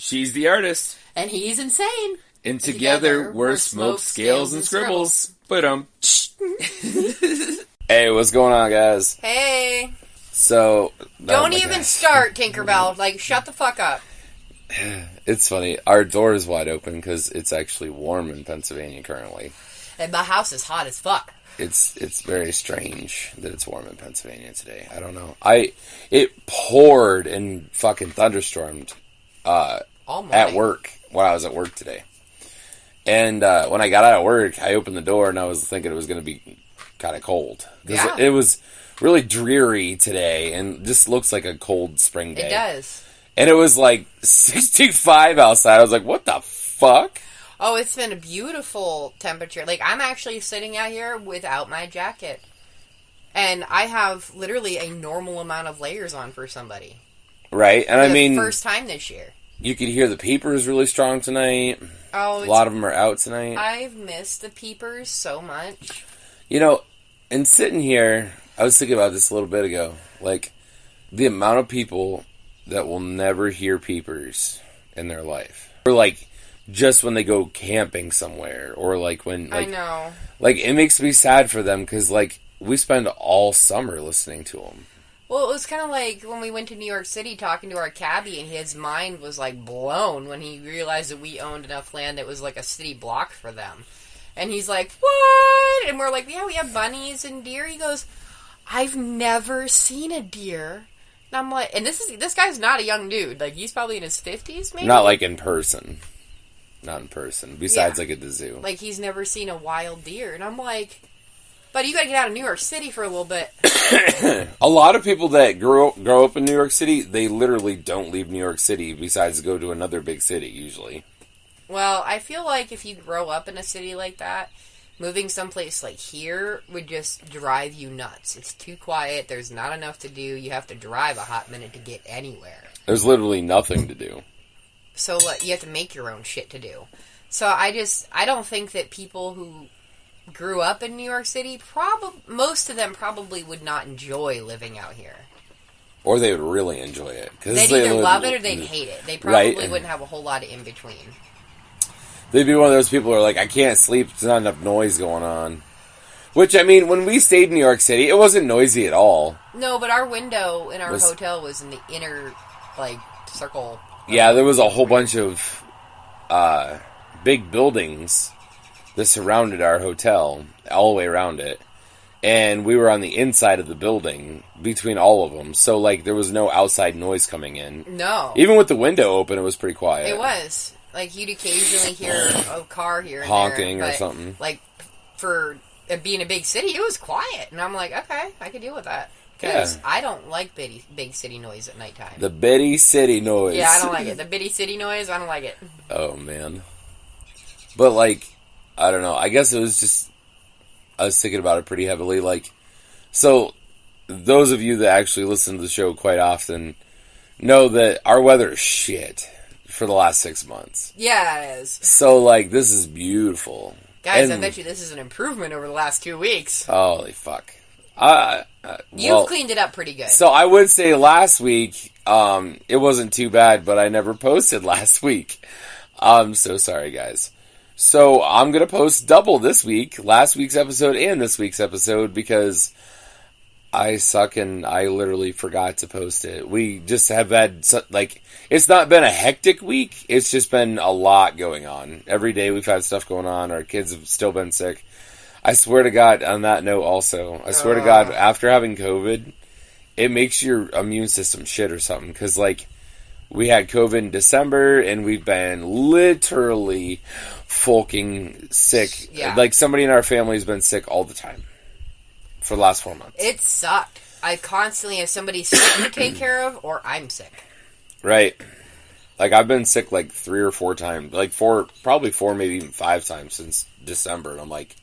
She's the artist. And he's insane. And together we're smoke, scales, and scribbles. But Hey, what's going on, guys? Hey. So... Don't even start, Tinkerbell. Like, shut the fuck up. It's funny. Our door is wide open because it's actually warm in Pennsylvania currently. And my house is hot as fuck. It's very strange that it's warm in Pennsylvania today. I don't know. It poured and fucking thunderstormed at work when I was at work today. And when I got out of work, I opened the door and I was thinking it was going to be kind of cold. Yeah. It was really dreary today and just looks like a cold spring day. It does. And it was like 65 outside. I was like, what the fuck? Oh, it's been a beautiful temperature. Like, I'm actually sitting out here without my jacket. And I have literally a normal amount of layers on for somebody. Right. And for I mean... first time this year. You could hear the peepers really strong tonight. Oh, a lot of them are out tonight. I've missed the peepers so much. You know, and sitting here, I was thinking about this a little bit ago. Like, the amount of people that will never hear peepers in their life. Or, like, just when they go camping somewhere. Or, like, when... Like, I know. Like, it makes me sad for them because, like, we spend all summer listening to them. Well, it was kind of like when we went to New York City talking to our cabbie, and his mind was, like, blown when he realized that we owned enough land that was, like, a city block for them. And he's like, what? And we're like, yeah, we have bunnies and deer. He goes, I've never seen a deer. And I'm like, and this guy's not a young dude. Like, he's probably in his 50s, maybe? Not, like, in person. Not in person. Besides, like, at the zoo. Like, he's never seen a wild deer. And I'm like... But you gotta get out of New York City for a little bit. A lot of people that grow up in New York City, they literally don't leave New York City besides go to another big city, usually. Well, I feel like if you grow up in a city like that, moving someplace like here would just drive you nuts. It's too quiet, there's not enough to do, you have to drive a hot minute to get anywhere. There's literally nothing to do. So you have to make your own shit to do. So I don't think that people who grew up in New York City, most of them probably would not enjoy living out here. Or they would really enjoy it. They'd either love it or they'd hate it. They probably wouldn't have a whole lot of in-between. They'd be one of those people who are like, I can't sleep, there's not enough noise going on. Which, I mean, when we stayed in New York City, it wasn't noisy at all. No, but our window in our hotel was in the inner, like, circle. Yeah, there was a whole bunch of big buildings that surrounded our hotel, all the way around it. And we were on the inside of the building, between all of them. So, like, there was no outside noise coming in. No. Even with the window open, it was pretty quiet. It was. Like, you'd occasionally hear a car here and honking there, or something. Like, for being a big city, it was quiet. And I'm like, okay, I can deal with that. Because I don't like big city noise at nighttime. The bitty city noise. Yeah, I don't like it. The bitty city noise, I don't like it. Oh, man. But, like, I don't know. I guess it was just... I was thinking about it pretty heavily. Like, so, those of you that actually listen to the show quite often know that our weather is shit for the last 6 months. Yeah, it is. So, like, this is beautiful. Guys, I bet you this is an improvement over the last 2 weeks. Holy fuck. You've cleaned it up pretty good. So, I would say last week, it wasn't too bad, but I never posted last week. I'm so sorry, guys. So, I'm going to post double this week, last week's episode and this week's episode, because I suck and I literally forgot to post it. We just have had, like, it's not been a hectic week, it's just been a lot going on. Every day we've had stuff going on, our kids have still been sick. I swear to God, on that note also, I swear to God, after having COVID, it makes your immune system shit or something, because, like, we had COVID in December, and we've been literally fucking sick. Yeah. Like, somebody in our family has been sick all the time for the last 4 months. It sucked. I constantly have somebody sick to take care of, or I'm sick. Right. Like, I've been sick, like, 3 or 4 times. Like, probably 4, maybe even 5 times since December, and I'm like,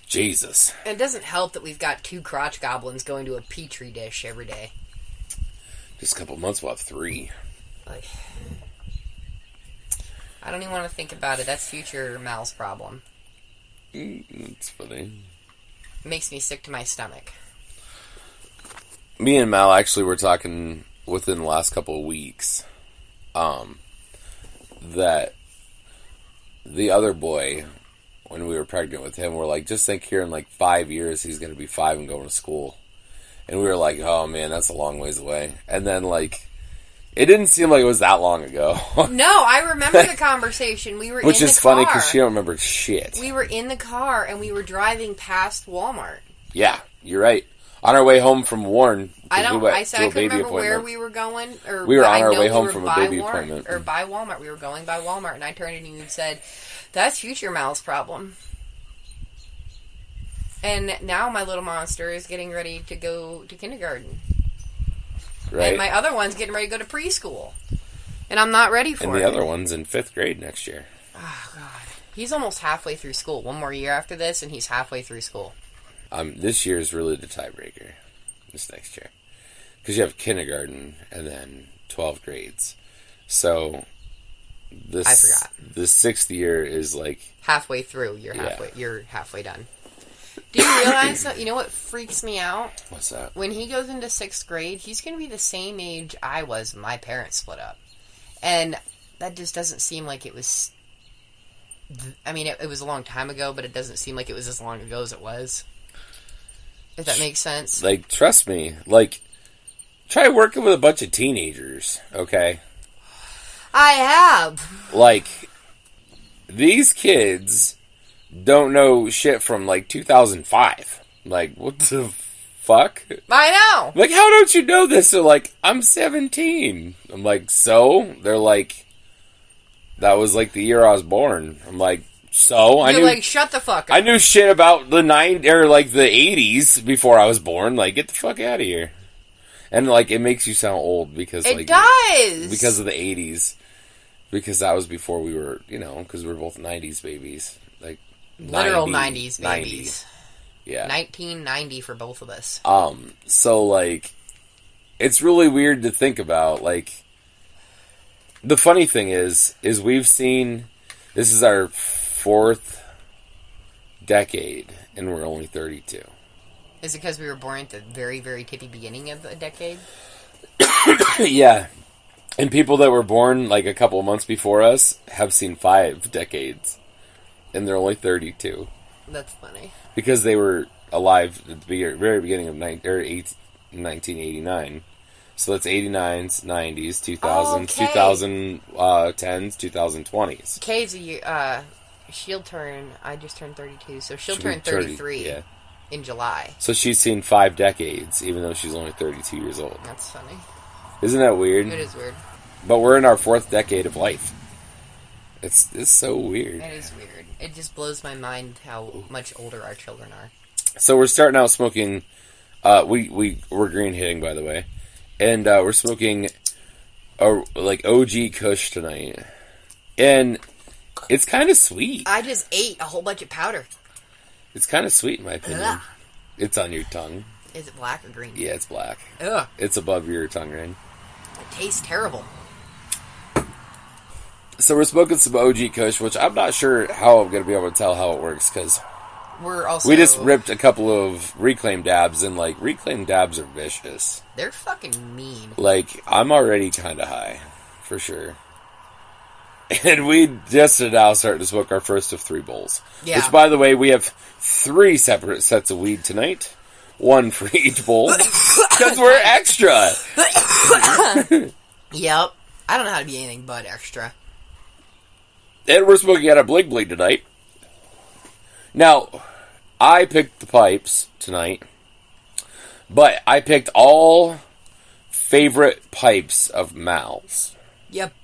Jesus. It doesn't help that we've got 2 crotch goblins going to a petri dish every day. Just a couple months, we'll have 3. Like, I don't even want to think about it. That's future Mal's problem. It's funny. It makes me sick to my stomach. Me and Mal actually were talking within the last couple of weeks that the other boy, when we were pregnant with him, we're like, just think here in like 5 years he's going to be 5 and going to school. And we were like, oh man, that's a long ways away. And then like, it didn't seem like it was that long ago. No, I remember the conversation. We were Which in is the car. funny because she don't remember shit. We were in the car and we were driving past Walmart. Yeah, you're right. On our way home from Warren. I couldn't remember appointment. where we were going. Or we were on our way way home from a baby appointment. Or by Walmart. We were going by Walmart, and I turned to you and said, that's future Mal's problem. And now my little monster is getting ready to go to kindergarten. Right. And my other one's getting ready to go to preschool. And I'm not ready for it. And the other one's in 5th grade next year. Oh, God. He's almost halfway through school. One more year after this, and he's halfway through school. This year is really the tiebreaker. This next year. Because you have kindergarten and then 12 grades. So, I forgot. The 6th year is like... halfway through. You're halfway done. Do you realize that, you know what freaks me out? What's that? When he goes into 6th grade, he's going to be the same age I was when my parents split up. And that just doesn't seem like it was... I mean, it was a long time ago, but it doesn't seem like it was as long ago as it was. If that makes sense. Like, trust me. Like, try working with a bunch of teenagers, okay? I have. Like, these kids don't know shit from, like, 2005. Like, what the fuck? I know. Like, how don't you know this? They're like, I'm 17. I'm like, so? They're like, that was, like, the year I was born. I'm like, so? You're like, shut the fuck up. I knew shit about the the 80s before I was born. Like, get the fuck out of here. And, like, it makes you sound old because, it like... does! Because of the 80s. Because that was before we were, because we were both 90s babies. Like, literal 90s babies. 90. Yeah. 1990 for both of us. So, like, it's really weird to think about. Like, the funny thing is we've seen... This is our 4th decade, and we're only 32. Is it because we were born at the very, very tippy beginning of the decade? Yeah. And people that were born, like, a couple of months before us have seen 5 decades. And they're only 32. That's funny. Because they were alive at the very beginning of 1989. So that's 89s, 90s, 2000s, okay. 2010s, 2020s. Kay's a year, she'll turn, I just turned 32, so she'll turn 33 in July. So she's seen 5 decades, even though she's only 32 years old. That's funny. Isn't that weird? It is weird. But we're in our 4th decade of life. It's so weird. It is weird. It just blows my mind how much older our children are. So we're starting out smoking, we're green hitting, by the way. And we're smoking like OG Kush tonight. And it's kind of sweet. I just ate a whole bunch of powder. It's kind of sweet in my opinion. Ugh. It's on your tongue. Is it black or green? Yeah, it's black. Ugh. It's above your tongue ring. It tastes terrible. So we're smoking some OG Kush, which I'm not sure how I'm going to be able to tell how it works, because we just ripped a couple of Reclaim dabs, and, like, Reclaim dabs are vicious. They're fucking mean. Like, I'm already kind of high, for sure. And we just are now starting to smoke our first of 3 bowls. Yeah. Which, by the way, we have 3 separate sets of weed tonight. 1 for each bowl. Because we're extra. Yep. I don't know how to be anything but extra. And we're smoking out of Bling Bling tonight. Now, I picked the pipes tonight. But I picked all favorite pipes of Mal's. Yep.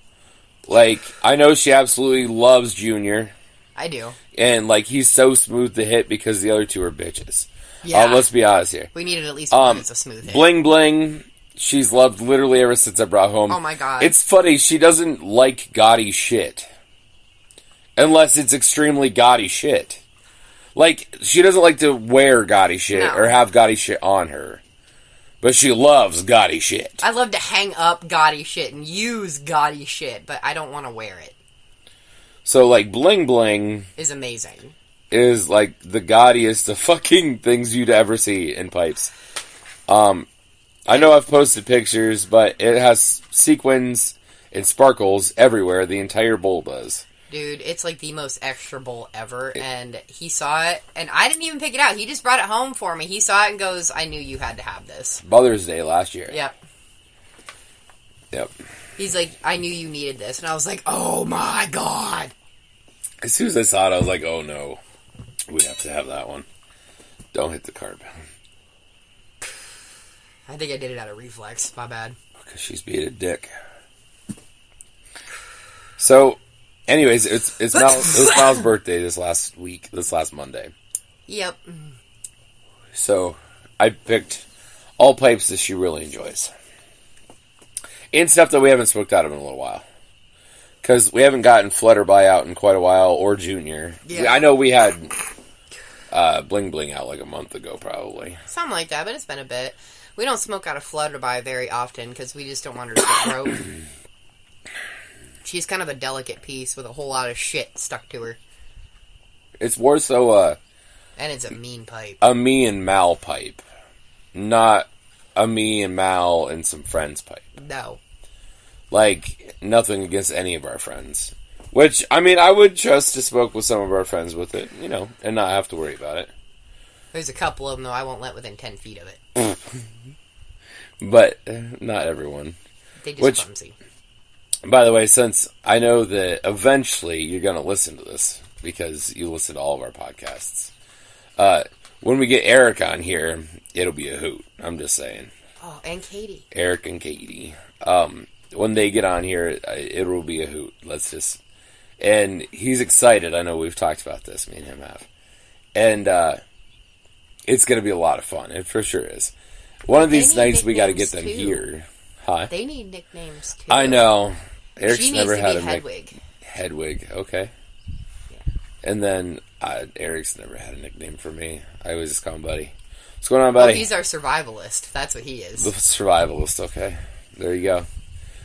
Like, I know she absolutely loves Junior. I do. And, like, he's so smooth to hit because the other 2 are bitches. Yeah. Let's be honest here. We needed at least one that's a smooth hit. Bling Bling, she's loved literally ever since I brought home. Oh my god. It's funny, she doesn't like gaudy shit. Unless it's extremely gaudy shit. Like, she doesn't like to wear gaudy shit or have gaudy shit on her. But she loves gaudy shit. I love to hang up gaudy shit and use gaudy shit, but I don't want to wear it. So, like, Bling Bling is amazing. Is, like, the gaudiest of fucking things you'd ever see in pipes. I know I've posted pictures, but it has sequins It sparkles everywhere. The entire bowl does. Dude, it's like the most extra bowl ever, and he saw it, and I didn't even pick it out. He just brought it home for me. He saw it and goes, I knew you had to have this. Mother's Day last year. Yep. Yep. He's like, I knew you needed this, and I was like, oh my god. As soon as I saw it, I was like, oh no. We have to have that one. Don't hit the carb. I think I did it out of reflex. My bad. Because she's being a dick. So, anyways, it was Mal's birthday this last Monday. Yep. So, I picked all pipes that she really enjoys. And stuff that we haven't smoked out of in a little while. Because we haven't gotten Flutterby out in quite a while, or Junior. Yeah. I know we had Bling Bling out like a month ago, probably. Something like that, but it's been a bit. We don't smoke out of Flutterby very often, because we just don't want her to get broke. She's kind of a delicate piece with a whole lot of shit stuck to her. It's more so and it's a mean pipe. A me and Mal pipe. Not a me and Mal and some friends pipe. No. Like, nothing against any of our friends. Which, I mean, I would trust to smoke with some of our friends with it, you know, and not have to worry about it. There's a couple of them, though, I won't let within 10 feet of it. But, not everyone. They just clumsy. By the way, since I know that eventually you're going to listen to this, because you listen to all of our podcasts, when we get Eric on here, it'll be a hoot. I'm just saying. Oh, and Katie. Eric and Katie. When they get on here, it will be a hoot. And he's excited. I know we've talked about this, me and him have. And it's going to be a lot of fun. It for sure is. One of these nights we got to get them here. Huh? They need nicknames too. I know. Eric's she never needs to had be a Hedwig. Hedwig, okay. Yeah. And then Eric's never had a nickname for me. I always just call him Buddy. What's going on, Buddy? Well, he's our survivalist. That's what he is. The survivalist, okay. There you go.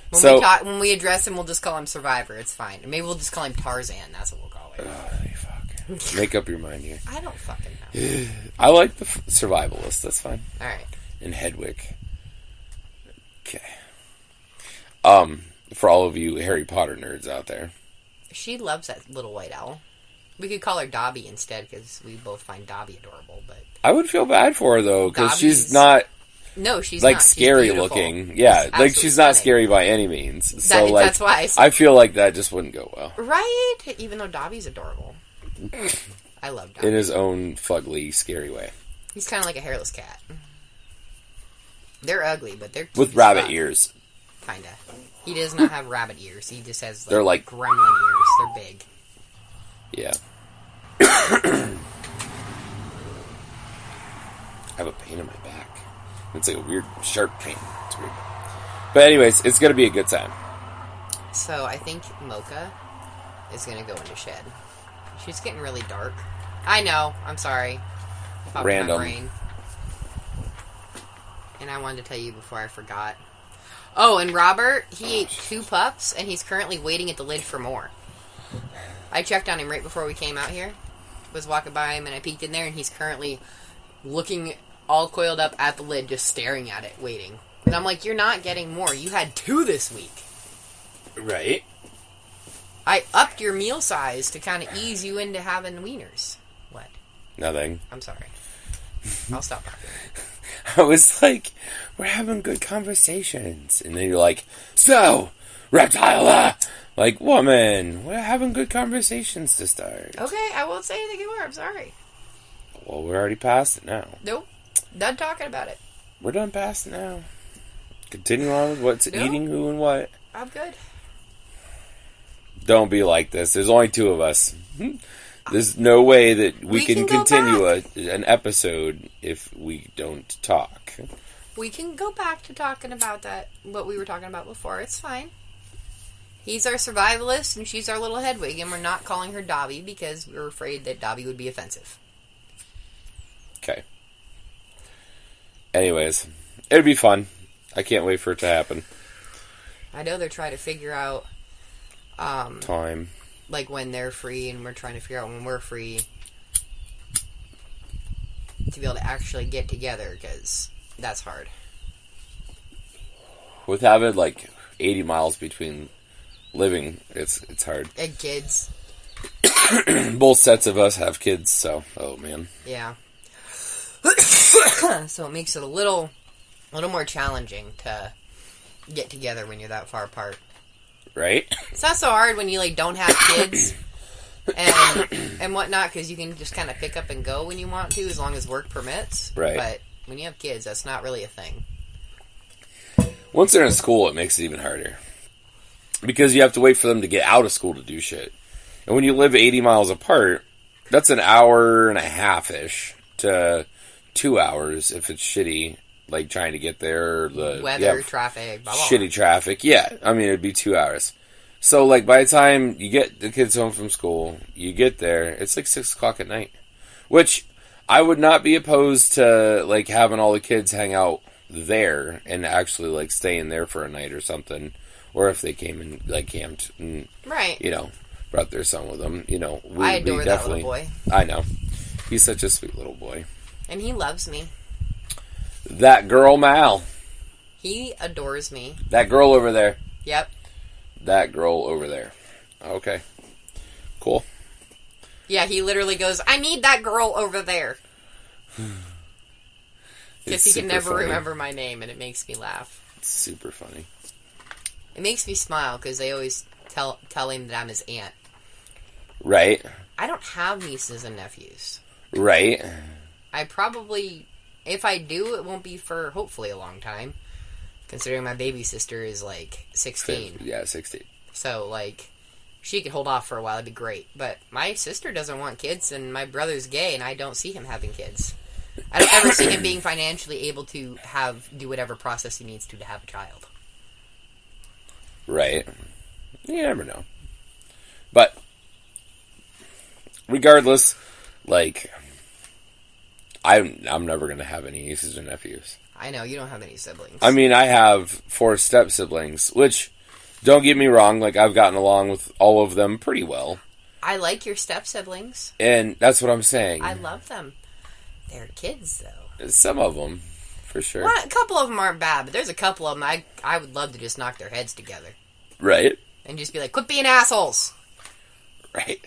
When we address him, we'll just call him Survivor. It's fine. Maybe we'll just call him Tarzan. That's what we'll call him. Fuck. Make up your mind here. I don't fucking know. I like the survivalist. That's fine. All right. And Hedwig. Okay. For all of you Harry Potter nerds out there. She loves that little white owl. We could call her Dobby instead, because we both find Dobby adorable, but... I would feel bad for her, though, because she's not... No, she's like not. scary looking. Yeah, like she's not scary by any means. So that's why I feel like that just wouldn't go well. Right? Even though Dobby's adorable. I love Dobby. In his own fugly, scary way. He's kind of like a hairless cat. They're ugly, but they're cute with rabbit ears. Kinda. He does not have rabbit ears. He just has they're like gremlin ears. They're big. Yeah. I have a pain in my back. It's like a weird, sharp pain. It's weird. But anyways, it's going to be a good time. So, I think Mocha is going to go into shed. She's getting really dark. I know. I'm sorry. Random. My brain. And I wanted to tell you before I forgot. Oh, and Robert, he ate 2 pups, and he's currently waiting at the lid for more. I checked on him right before we came out here. Was walking by him, and I peeked in there, and he's currently looking all coiled up at the lid, just staring at it, waiting. And I'm like, you're not getting more. You had 2 this week. Right. I upped your meal size to kind of ease you into having wieners. What? Nothing. I'm sorry. I'll stop talking. I was like, we're having good conversations. And then you're like, so, reptile, like, woman, we're having good conversations to start. Okay, I won't say anything more. I'm sorry. Well, we're already past it now. Nope. Done talking about it. We're done past it now. Continue on with what's eating who and what. I'm good. Don't be like this. There's only 2 of us. There's no way that we can continue an episode if we don't talk. We can go back to talking about that, what we were talking about before. It's fine. He's our survivalist, and she's our little Hedwig, and we're not calling her Dobby because we're afraid that Dobby would be offensive. Okay. Anyways, it'll be fun. I can't wait for it to happen. I know they're trying to figure out... time. Like when they're free, and we're trying to figure out when we're free to be able to actually get together, because that's hard. With having like 80 miles between living, it's hard. And kids. Both sets of us have kids, so, oh man. Yeah. So it makes it a little more challenging to get together when you're that far apart. Right? It's not so hard when you, like, don't have kids and whatnot, because you can just kind of pick up and go when you want to, as long as work permits. Right. But when you have kids, that's not really a thing. Once they're in school, it makes it even harder. Because you have to wait for them to get out of school to do shit. And when you live 80 miles apart, that's an hour and a half-ish to 2 hours if it's shitty, like trying to get there. The weather, traffic, blah, blah, shitty blah. traffic. Yeah, I mean, it'd be 2 hours. So, like, by the time you get the kids home from school, you get there, it's like 6 o'clock at night. Which, I would not be opposed to, like, having all the kids hang out there and actually, like, staying there for a night or something. Or if they came and, like, camped and, right. you know, brought their son with them, you know. I adore that little boy. I know. He's such a sweet little boy. And he loves me. That girl, Mal. He adores me. That girl over there. Yep. That girl over there. Okay. Cool. Yeah, he literally goes, I need that girl over there. Because he can never remember my name, and it makes me laugh. It's super funny. It makes me smile, because they always tell him that I'm his aunt. Right. I don't have nieces and nephews. Right. I probably, if I do, it won't be for, hopefully, a long time. Considering my baby sister is, like, 16. Yeah, 16. So, like, she could hold off for a while. That'd be great. But my sister doesn't want kids, and my brother's gay, and I don't see him having kids. I don't ever see him being financially able to do whatever process he needs to have a child. Right. You never know. But, regardless, like, I'm never going to have any nieces or nephews. I know, you don't have any siblings. I mean, I have 4 step-siblings, which, don't get me wrong, like, I've gotten along with all of them pretty well. I like your step-siblings. And that's what I'm saying. I love them. They're kids, though. Some of them, for sure. Well, a couple of them aren't bad, but there's a couple of them I would love to just knock their heads together. Right. And just be like, quit being assholes! Right.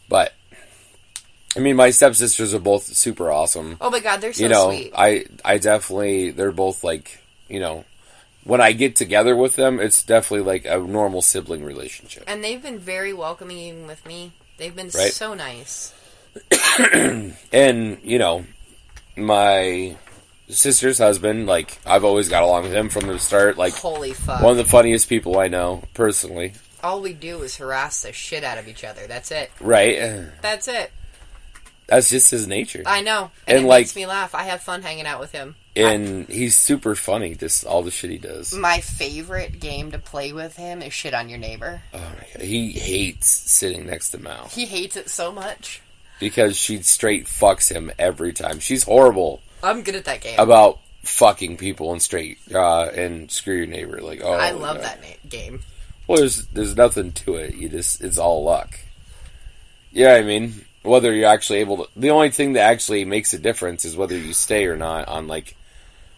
But, I mean, my stepsisters are both super awesome. Oh my god, they're so sweet. I definitely, they're both like, you know, when I get together with them, it's definitely like a normal sibling relationship. And they've been very welcoming with me. They've been right? So nice. And, you know, my sister's husband, like, I've always got along with him from the start. Like, holy fuck. One of the funniest people I know, personally. All we do is harass the shit out of each other. That's it. Right. That's it. That's just his nature. I know. And it makes me laugh. I have fun hanging out with him. And he's super funny, just all the shit he does. My favorite game to play with him is Shit on Your Neighbor. Oh my god. He hates sitting next to Mal. He hates it so much. Because she straight fucks him every time. She's horrible. I'm good at that game. About fucking people and straight, and screw your neighbor. Like, oh, I love that game. Well, there's nothing to it. It's all luck. Yeah, I mean, whether you're actually able to... The only thing that actually makes a difference is whether you stay or not on, like,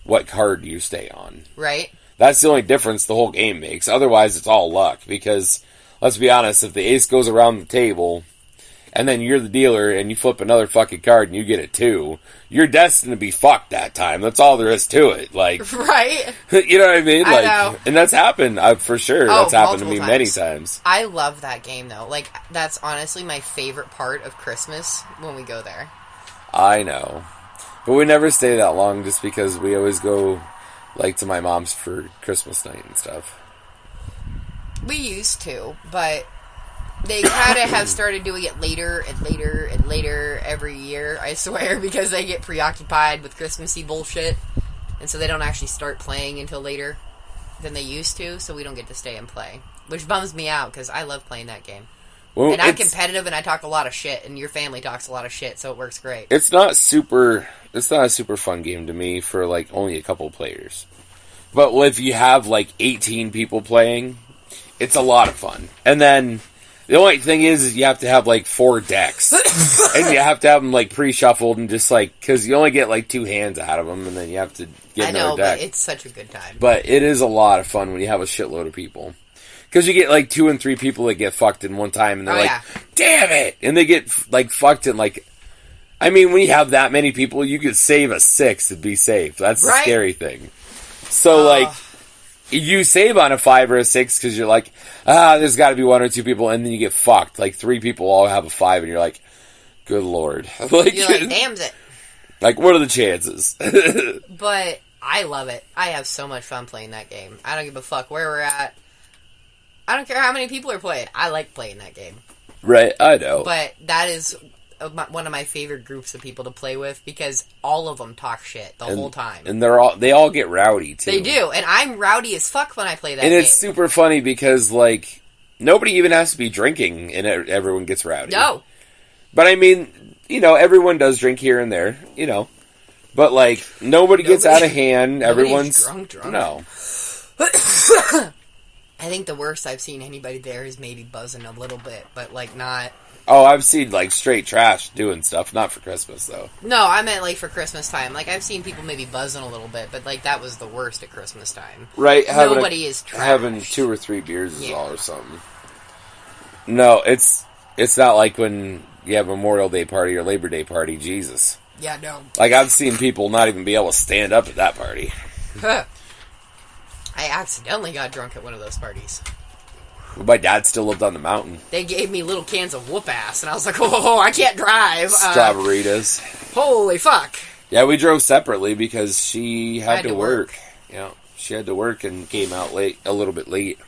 what card you stay on. Right. That's the only difference the whole game makes. Otherwise, it's all luck. Because, let's be honest, if the ace goes around the table... and then you're the dealer, and you flip another fucking card, and you get a 2, you're destined to be fucked that time. That's all there is to it. Like, right? You know what I mean? Like, I know. And that's happened, for sure. That's happened to me times. many times. I love that game, though. Like, that's honestly my favorite part of Christmas when we go there. I know. But we never stay that long, just because we always go, like, to my mom's for Christmas night and stuff. We used to, but... they kind of have started doing it later and later and later every year, I swear, because they get preoccupied with Christmassy bullshit. And so they don't actually start playing until later than they used to, so we don't get to stay and play. Which bums me out, because I love playing that game. Well, and I'm competitive, and I talk a lot of shit, and your family talks a lot of shit, so it works great. It's not a super fun game to me for, like, only a couple players. But if you have, like, 18 people playing, it's a lot of fun. And then... the only thing is you have to have, like, 4 decks. And you have to have them, like, pre-shuffled and just, like... because you only get, like, 2 hands out of them, and then you have to get another deck. But it's such a good time. But it is a lot of fun when you have a shitload of people. Because you get, like, 2 and 3 people that get fucked in one time, and they're like, yeah. damn it! And they get, like, fucked in, like... I mean, when you have that many people, you could save a 6 and be safe. That's the scary thing. So, like, you save on a 5 or a 6 because you're like, there's got to be 1 or 2 people, and then you get fucked. Like, 3 people all have a 5, and you're like, good lord. Like, you're like, damn it. Like, what are the chances? But I love it. I have so much fun playing that game. I don't give a fuck where we're at. I don't care how many people are playing. I like playing that game. Right, I know. But that is one of my favorite groups of people to play with because all of them talk shit the whole time. And they all get rowdy, too. They do, and I'm rowdy as fuck when I play that game. And it's super funny because, like, nobody even has to be drinking and everyone gets rowdy. No. But, I mean, you know, everyone does drink here and there, you know. But, like, nobody gets out of hand. Everyone's... drunk. No. I think the worst I've seen anybody there is maybe buzzing a little bit, but, like, not... Oh, I've seen, like, straight trash doing stuff. Not for Christmas, though. No, I meant, like, for Christmas time. Like, I've seen people maybe buzzing a little bit, but, like, that was the worst at Christmas time. Right. Nobody is trash. Having 2 or 3 beers is all or something. No, it's not like when you have a Memorial Day party or Labor Day party. Jesus. Yeah, no. Like, I've seen people not even be able to stand up at that party. I accidentally got drunk at one of those parties. My dad still lived on the mountain. They gave me little cans of whoop ass, and I was like, oh, I can't drive. Strawberritas. Holy fuck. Yeah, we drove separately because she had to work. Yeah, she had to work and came out a little bit late.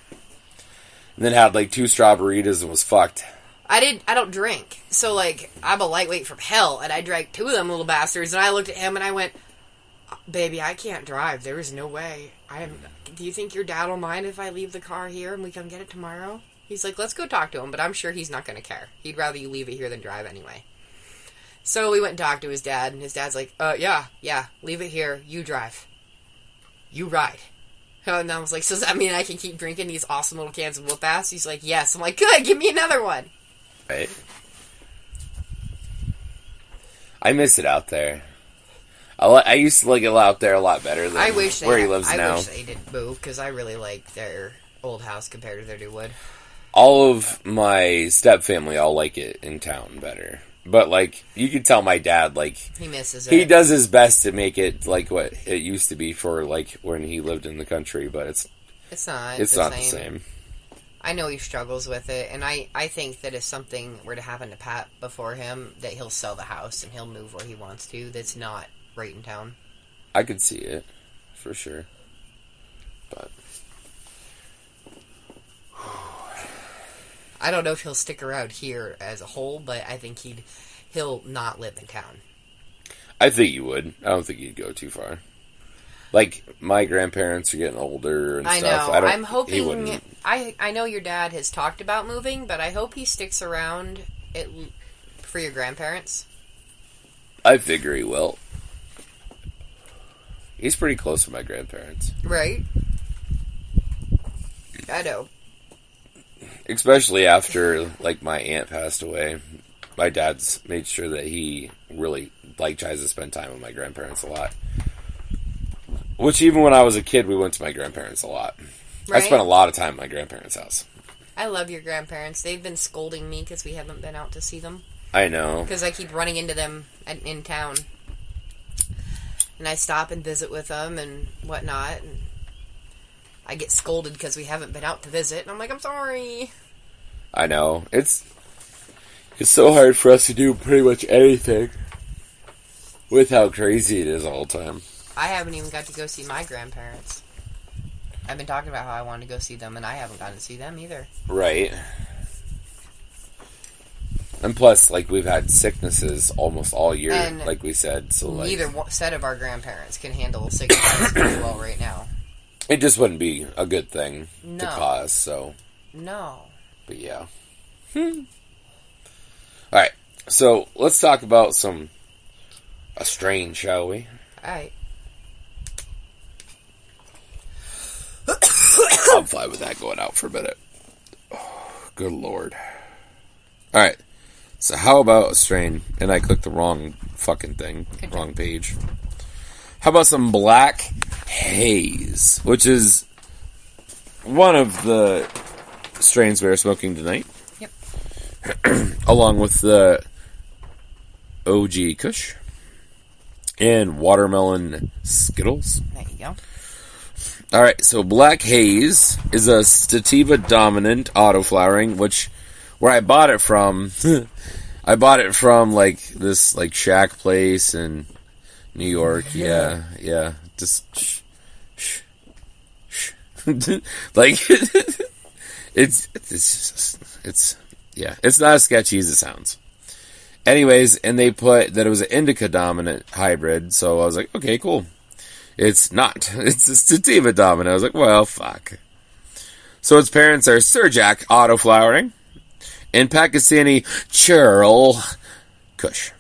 And then had, like, 2 strawberritas and was fucked. I don't drink. So, like, I'm a lightweight from hell, and I drank 2 of them little bastards, and I looked at him and I went, baby, I can't drive. There is no way. Do you think your dad will mind if I leave the car here and we come get it tomorrow? He's like, let's go talk to him, but I'm sure he's not going to care. He'd rather you leave it here than drive anyway. So we went and talked to his dad, and his dad's like, yeah, leave it here. You drive. You ride. And I was like, so does that mean I can keep drinking these awesome little cans of whoop ass? He's like, yes. I'm like, good, give me another one. Right. I miss it out there. I used to like it out there a lot better than where he lives now. I wish they didn't move, because I really like their old house compared to their new wood. All of my step-family all like it in town better. But, like, you can tell my dad, like... He misses it. He does his best to make it, like, what it used to be for, like, when he lived in the country, but it's not the same. I know he struggles with it, and I think that if something were to happen to Pat before him, that he'll sell the house and he'll move where he wants to. That's not right in town. I could see it, for sure. But... I don't know if he'll stick around here as a whole, but I think he'll not live in town. I think he would. I don't think he'd go too far. Like, my grandparents are getting older and stuff. I know. I'm hoping... I know your dad has talked about moving, but I hope he sticks around for your grandparents. I figure he will. He's pretty close to my grandparents. Right? I know. Especially after, like, my aunt passed away. My dad's made sure that he really, like, tries to spend time with my grandparents a lot. Which, even when I was a kid, we went to my grandparents a lot. Right? I spent a lot of time at my grandparents' house. I love your grandparents. They've been scolding me because we haven't been out to see them. I know. Because I keep running into them in town. And I stop and visit with them and whatnot. And I get scolded because we haven't been out to visit. And I'm like, I'm sorry. I know. It's so hard for us to do pretty much anything with how crazy it is all the time. I haven't even got to go see my grandparents. I've been talking about how I wanted to go see them, and I haven't gotten to see them either. Right. And plus, like, we've had sicknesses almost all year, and like we said. So, like, neither set of our grandparents can handle sickness very well right now. It just wouldn't be a good thing to cause, so. No. But yeah. Alright, so let's talk about a strain, shall we? Alright. I'm fine with that going out for a minute. Oh, good lord. Alright, so how about a strain? And I clicked the wrong fucking thing. Wrong page. How about some black haze? Which is one of the strains we are smoking tonight. Yep. Along with the OG Kush and watermelon Skittles. There you go. All right, so Black Haze is a sativa dominant auto flowering, which where I bought it from, I bought it from like this like shack place in New York. Yeah. Just like it's not as sketchy as it sounds. Anyways, and they put that it was an indica dominant hybrid, so I was like, okay, cool. It's not. It's a sativa dominant. I was like, well, fuck. So its parents are Surjak auto flowering and Pakistani Churl Kush.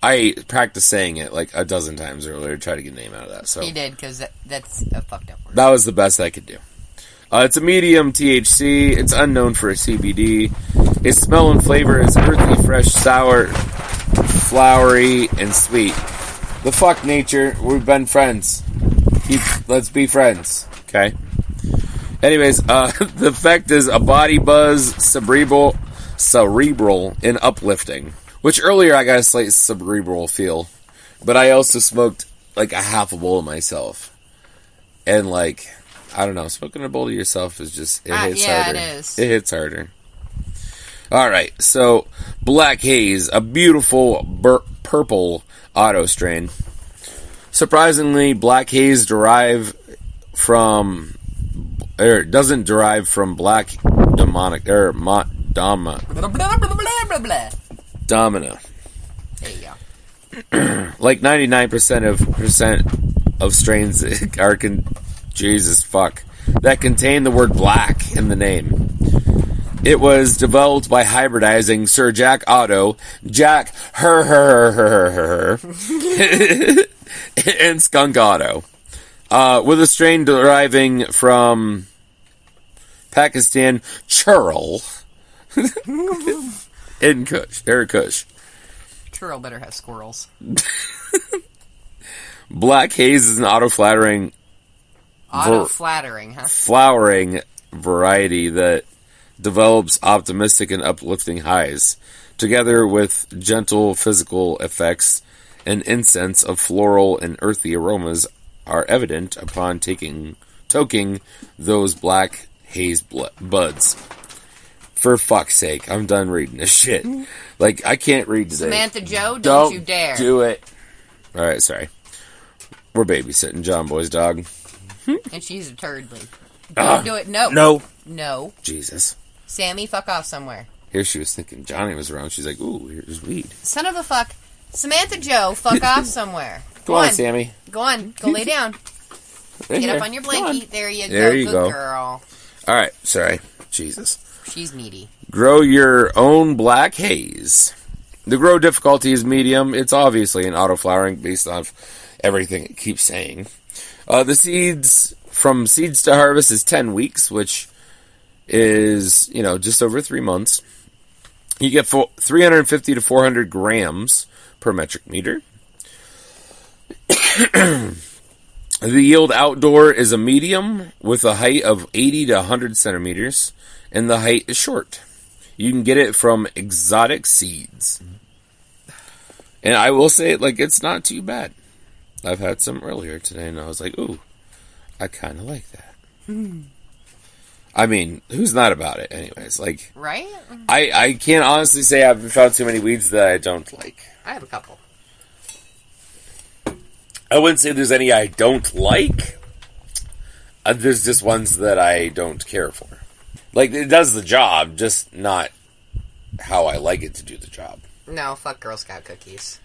I practiced saying it like a dozen times earlier to try to get a name out of that. So He did, because that's a fucked up word. that was the best I could do. It's a medium THC. It's unknown for a CBD. Its smell and flavor is earthy, fresh, sour, flowery, and sweet. The fuck, nature. We've been friends. Let's be friends. Okay? Anyways, the effect is a body buzz, cerebral, and uplifting. Which earlier I got a slight cerebral feel. But I also smoked like a half a bowl myself. And like, I don't know, smoking a bowl to yourself is just, it hits harder. It is. It hits harder. Alright, so Black Haze, a beautiful purple auto strain. Surprisingly, Black Haze doesn't derive from black domina. There you go. Like 99% of strains are that contain the word black in the name. It was developed by hybridizing Sir Jack Otto, Jack her, and Skunk Otto, with a strain deriving from Pakistan Churl in Kush. Churl better have squirrels. Black Haze is an auto-flattering flowering variety that develops optimistic and uplifting highs, together with gentle physical effects and incense of floral and earthy aromas are evident upon toking those black haze buds. For fuck's sake, I'm done reading this shit. Like, I can't read today. Samantha Joe, don't you dare. Do it. Alright, sorry. We're babysitting John Boy's dog. And she's a turdly. Don't do it. No. No. Jesus. Sammy, fuck off somewhere. Here she was thinking Johnny was around. She's like, ooh, here's weed. Son of a fuck. Samantha Joe, fuck off somewhere. Go on, Sammy. Go on. Go lay down. Right Get here. up on your blankie. There you go. There you Good go. girl. Alright, sorry. Jesus. She's needy. Grow your own Black Haze. The grow difficulty is medium. It's obviously an auto-flowering based on everything it keeps saying. The seeds, from seeds to harvest is 10 weeks, which is, just over 3 months. You get 350 to 400 grams per metric meter. The yield outdoor is a medium with a height of 80 to 100 centimeters, and the height is short. You can get it from exotic seeds. And I will say, it's not too bad. I've had some earlier today, and I was like, ooh, I kind of like that. I mean, who's not about it, anyways? Right? I can't honestly say I've found too many weeds that I don't like. I have a couple. I wouldn't say there's any I don't like. There's just ones that I don't care for. It does the job, just not how I like it to do the job. No, fuck Girl Scout cookies.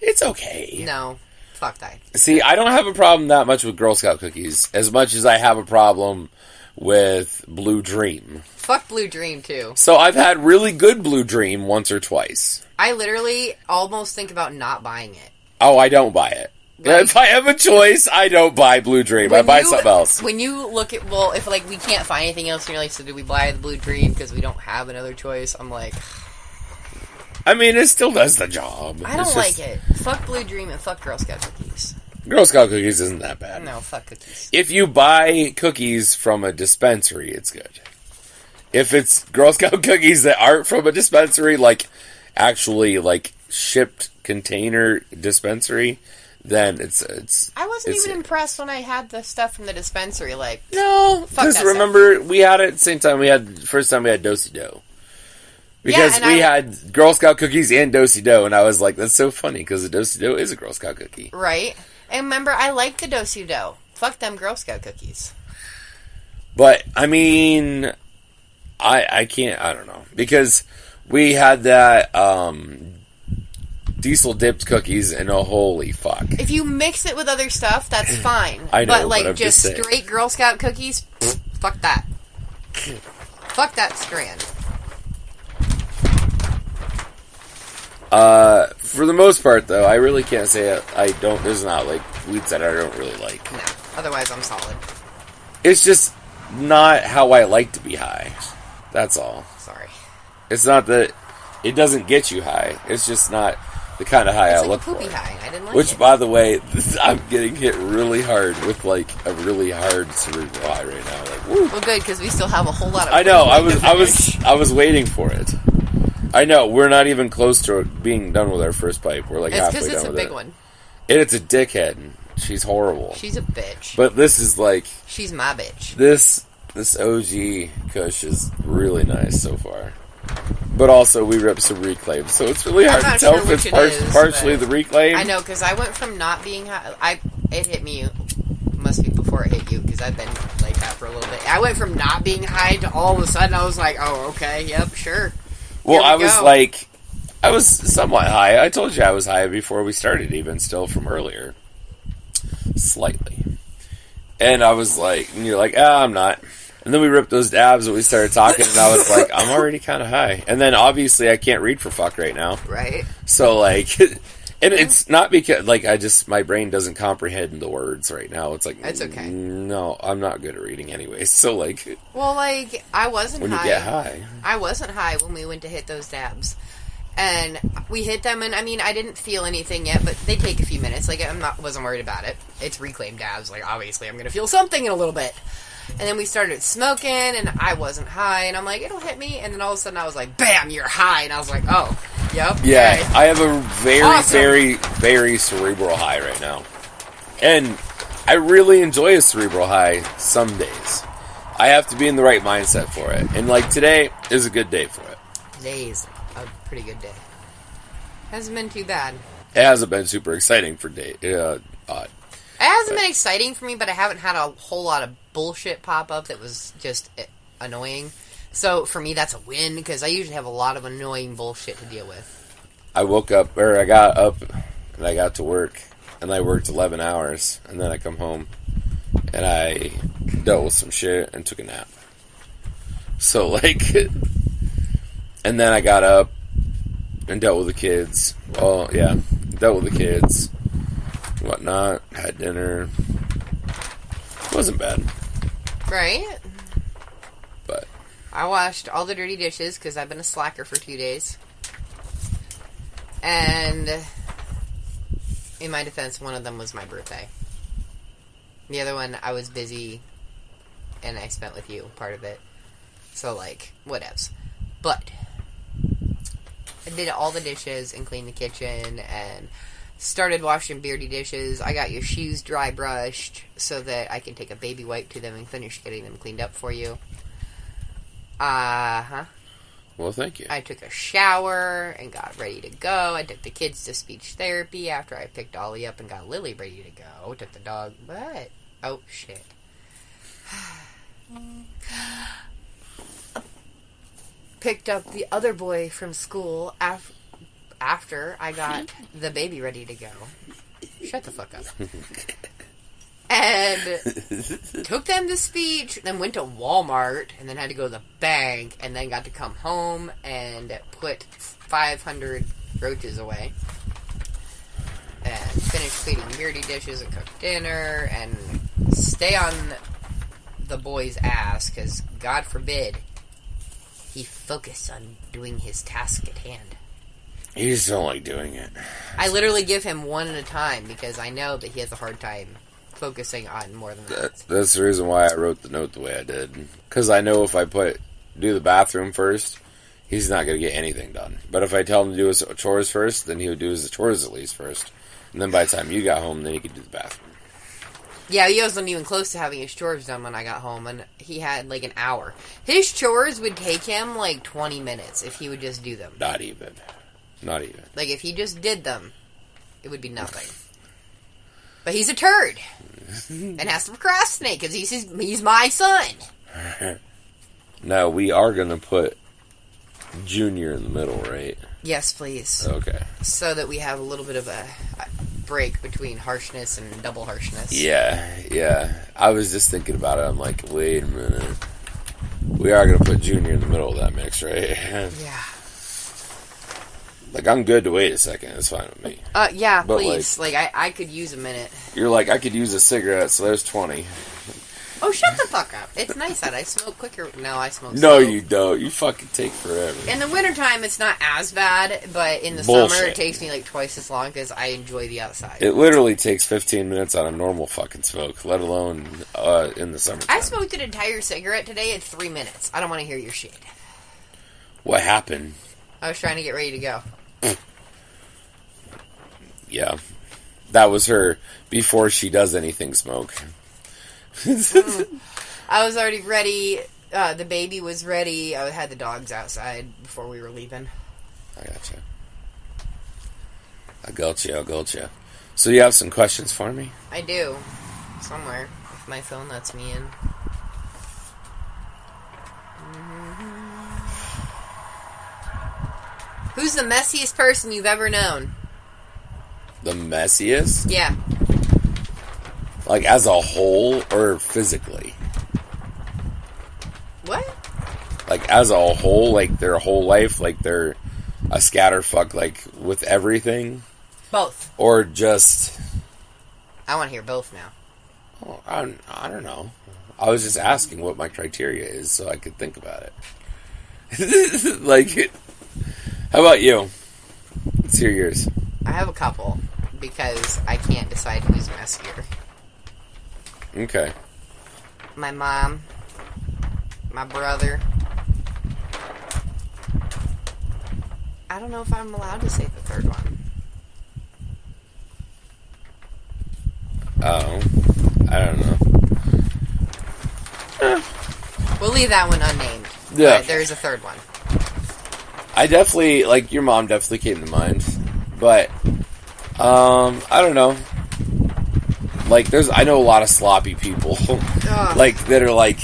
It's okay. No, fuck that. See, I don't have a problem that much with Girl Scout cookies, as much as I have a problem with Blue Dream. Fuck Blue Dream, too. So I've had really good Blue Dream once or twice. I literally almost think about not buying it. Oh, I don't buy it. If I have a choice, I don't buy Blue Dream. I buy something else. When you look at, if we can't find anything else, and you're like, so do we buy the Blue Dream because we don't have another choice? I'm like... I mean, it still does the job. I don't like it. Fuck Blue Dream and fuck Girl Scout cookies. Girl Scout cookies isn't that bad. No, fuck cookies. If you buy cookies from a dispensary, it's good. If it's Girl Scout cookies that aren't from a dispensary, like actually like shipped container dispensary, then it's. I wasn't even impressed when I had the stuff from the dispensary. Like, no, because remember we had it at the same time. First time we had Do-si-do. Because we had Girl Scout cookies and Do-si-do, and I was like, that's so funny, because the Do-si-do is a Girl Scout cookie. Right. And remember, I like the Do-si-do. Fuck them Girl Scout cookies. But, I mean, I can't, I don't know. Because we had that diesel dipped cookies, and holy fuck. If you mix it with other stuff, that's fine. I know, but like, I'm just straight Girl Scout cookies, fuck that. Fuck that strand. For the most part, though, I really can't say there's not, like, weeds that I don't really like. No, otherwise I'm solid. It's just not how I like to be high. That's all. Sorry. It's not that it doesn't get you high. It's just not the kind of high I look for. It's like a poopy high. I didn't like Which, it. by the way, I'm getting hit really hard with, like, a really hard cerebral high right now. Like, woo. Well, good, because we still have a whole lot of... I know. I was waiting for it. I know, we're not even close to being done with our first pipe. We're like halfway done with it. It's because it's a big one. And it's a dickhead. She's horrible. She's a bitch. But this is like... She's my bitch. This OG Kush is really nice so far. But also, we ripped some reclaim, so it's really hard to tell if it's partially the reclaim. I know, because I went from not being high... It hit me... Must be before it hit you, because I've been like that for a little bit. I went from not being high to all of a sudden I was like, oh, okay, yep, sure. Well, I was somewhat high. I told you I was high before we started, even still from earlier. Slightly. And I was like, and you're like, I'm not. And then we ripped those dabs and we started talking, and I was like, I'm already kind of high. And then obviously I can't read for fuck right now. Right. So, like, and it's not because, like, my brain doesn't comprehend the words right now. It's like, it's okay. No, I'm not good at reading anyway. So, like... Well, like, I wasn't high. When you get high. I wasn't high when we went to hit those dabs. And we hit them, and, I mean, I didn't feel anything yet, but they take a few minutes. Like, wasn't worried about it. It's reclaimed dabs. Like, obviously, I'm going to feel something in a little bit. And then we started smoking, and I wasn't high, and I'm like, it'll hit me. And then all of a sudden, I was like, bam, you're high. And I was like, oh, yep. Yeah, okay. I have a very, very, very cerebral high right now. And I really enjoy a cerebral high some days. I have to be in the right mindset for it. And, like, today is a good day for it. Today's a pretty good day. Hasn't been too bad. It hasn't been super exciting for odd. It hasn't been exciting for me, but I haven't had a whole lot of bullshit pop up that was just annoying. So for me, that's a win, because I usually have a lot of annoying bullshit to deal with. I got up, and I got to work, and I worked 11 hours, and then I come home, and I dealt with some shit and took a nap. So, like, and then I got up and dealt with the kids. Well, yeah, dealt with the kids, whatnot, had dinner. It wasn't bad. Right? But I washed all the dirty dishes because I've been a slacker for 2 days. And in my defense, one of them was my birthday. The other one, I was busy and I spent with you, part of it. So, like, whatevs. But I did all the dishes and cleaned the kitchen and started washing beardy dishes. I got your shoes dry brushed so that I can take a baby wipe to them and finish getting them cleaned up for you. Well, thank you. I took a shower and got ready to go. I took the kids to speech therapy after I picked Ollie up and got Lily ready to go. Took the dog, but... Oh, shit. Picked up the other boy from school after I got the baby ready to go. Shut the fuck up. And took them to speech, then went to Walmart, and then had to go to the bank, and then got to come home and put 500 roaches away. And finish cleaning beardy dishes and cook dinner, and stay on the boy's ass, because God forbid he focus on doing his task at hand. You just don't like doing it. I literally give him one at a time, because I know that he has a hard time focusing on more than that. That's the reason why I wrote the note the way I did. Because I know if I put do the bathroom first, he's not going to get anything done. But if I tell him to do his chores first, then he would do his chores at least first. And then by the time you got home, then he could do the bathroom. Yeah, he wasn't even close to having his chores done when I got home, and he had like an hour. His chores would take him like 20 minutes if he would just do them. Not even. Like, if he just did them, it would be nothing. But he's a turd. And has to procrastinate, because he's my son. Now, we are going to put Junior in the middle, right? Yes, please. Okay. So that we have a little bit of a break between harshness and double harshness. Yeah. I was just thinking about it. I'm like, wait a minute. We are going to put Junior in the middle of that mix, right? Yeah. Like, I'm good to wait a second. It's fine with me. Yeah, but please. Like, I could use a minute. You're like, I could use a cigarette, so there's 20. Oh, shut the fuck up. It's nice that I smoke quicker. No, I smoke No, slow. you don't. You fucking take forever. In the wintertime, it's not as bad, but in the Bullshit. summer, it takes me like twice as long because I enjoy the outside. It literally takes 15 minutes on a normal fucking smoke, let alone in the summertime. I smoked an entire cigarette today in 3 minutes. I don't want to hear your shit. What happened? I was trying to get ready to go. Yeah. That was her before she does anything smoke. I was already ready. The baby was ready. I had the dogs outside before we were leaving. I gotcha. So you have some questions for me? I do. Somewhere. If my phone lets me in. Who's the messiest person you've ever known? The messiest? Yeah. Like as a whole or physically? What? Like as a whole, like their whole life, like they're a scatterfuck, like with everything? Both. Or just... I want to hear both now. Oh, I don't know. I was just asking what my criteria is so I could think about it. Like, how about you? Let's hear yours. I have a couple because I can't decide who's messier. Okay. My mom, my brother. I don't know if I'm allowed to say the third one. Oh, I don't know. We'll leave that one unnamed. Yeah. But there's a third one. I definitely, like, your mom definitely came to mind. But, I don't know. Like, I know a lot of sloppy people. Like, that are, like,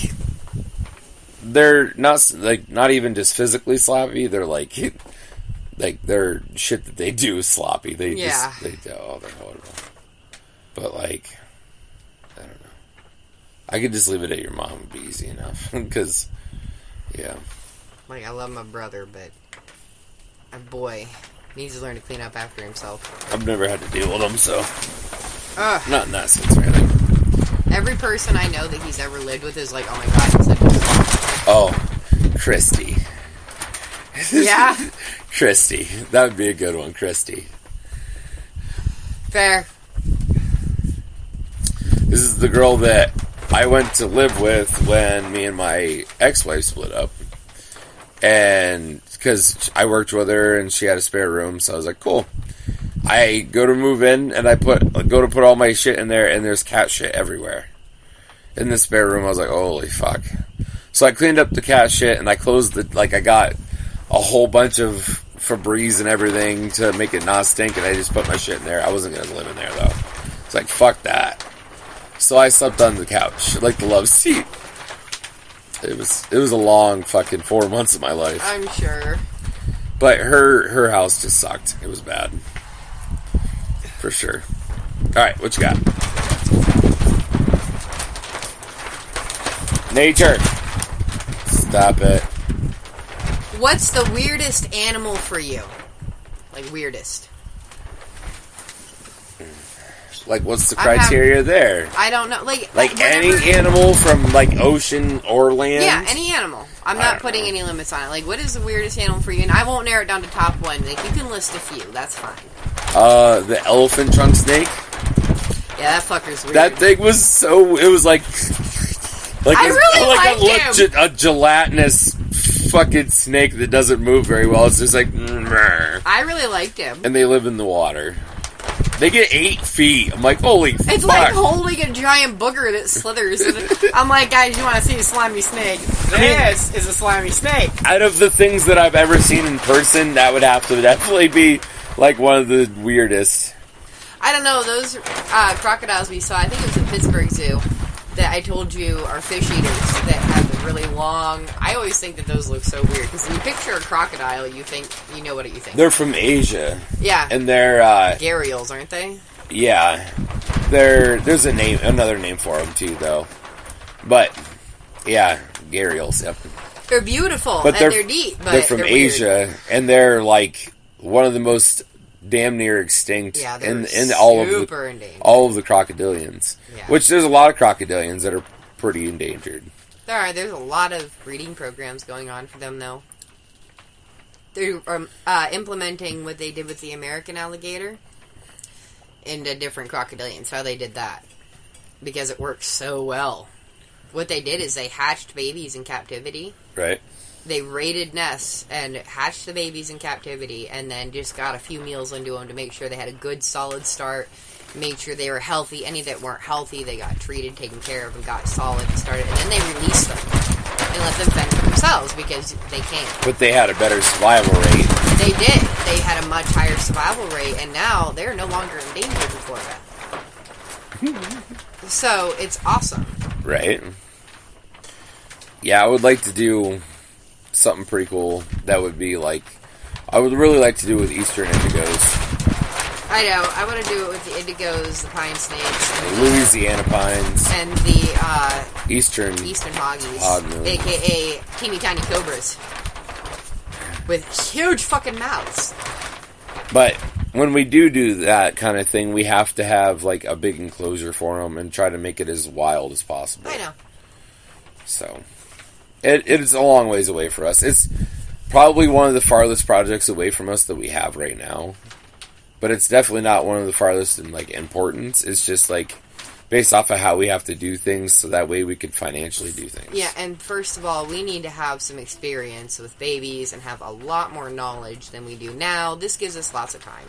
they're not even just physically sloppy. They're, like, their shit that they do is sloppy. They're horrible. But, like, I don't know. I could just leave it at your mom would be easy enough. Because, yeah. Like, I love my brother, but a boy needs to learn to clean up after himself. I've never had to deal with him, so... Not in that sense, really. Every person I know that he's ever lived with is like, oh my god, he's such a slob. Oh, Christy. Yeah? Christy. That would be a good one, Christy. Fair. This is the girl that I went to live with when me and my ex-wife split up. And because I worked with her and she had a spare room, so I was like, cool. I go to move in and I go to put all my shit in there and there's cat shit everywhere. In the spare room, I was like, holy fuck. So I cleaned up the cat shit and I closed I got a whole bunch of Febreze and everything to make it not stink, and I just put my shit in there. I wasn't going to live in there, though. It's like, fuck that. So I slept on the couch, like the love seat. It was a long fucking 4 months of my life. I'm sure. But her house just sucked. It was bad. For sure. Alright, what you got? Nature. Stop it. What's the weirdest animal for you? Like, weirdest. Like, what's the criteria there? I don't know. Like any animal from, like, ocean or land? Yeah, any animal. I'm not putting any limits on it. Like, what is the weirdest animal for you? And I won't narrow it down to top one. Like, you can list a few. That's fine. The elephant trunk snake. Yeah, that fucker's weird. That thing was so... It was like... I really like him. A gelatinous fucking snake that doesn't move very well. It's just like, I really liked him. And they live in the water. They get 8 feet. I'm like, holy fuck. It's like holding a giant booger that slithers. I'm like, guys, you want to see a slimy snake? This is a slimy snake. Out of the things that I've ever seen in person, that would have to definitely be like one of the weirdest. I don't know, those crocodiles we saw, I think it was at Pittsburgh Zoo, that I told you are fish eaters that have a really long... I always think that those look so weird, because when you picture a crocodile, you think, you know what you think. They're from Asia. Yeah. And they're... gharials, aren't they? Yeah. There's another name for them, too, though. But, yeah, gharials, yep. They're beautiful, and they're neat, but they're from Asia, weird. And they're, like, one of the most... damn near extinct in all of the crocodilians. Yeah. Which there's a lot of crocodilians that are pretty endangered. There's a lot of breeding programs going on for them, though. They're implementing what they did with the American alligator into different crocodilians. How they did that. Because it works so well. What they did is they hatched babies in captivity. Right. They raided nests and hatched the babies in captivity and then just got a few meals into them to make sure they had a good, solid start, made sure they were healthy. Any that weren't healthy, they got treated, taken care of, and got solid and started. And then they released them and let them fend for themselves because they can't. But they had a better survival rate. Be They did. They had a much higher survival rate, and now they're no longer endangered in Florida. So, it's awesome. Right. Yeah, I would like to do something pretty cool that would be like... I would really like to do with eastern indigos. I know. I want to do it with the indigos, the pine snakes, and Louisiana pines, and the eastern hoggies, a.k.a. teeny tiny cobras with huge fucking mouths. But when we do that kind of thing, we have to have like a big enclosure for them and try to make it as wild as possible. I know. So it is a long ways away for us. It's probably one of the farthest projects away from us that we have right now. But it's definitely not one of the farthest in like importance. It's just like based off of how we have to do things so that way we could financially do things. Yeah, and first of all, we need to have some experience with babies and have a lot more knowledge than we do now. This gives us lots of time.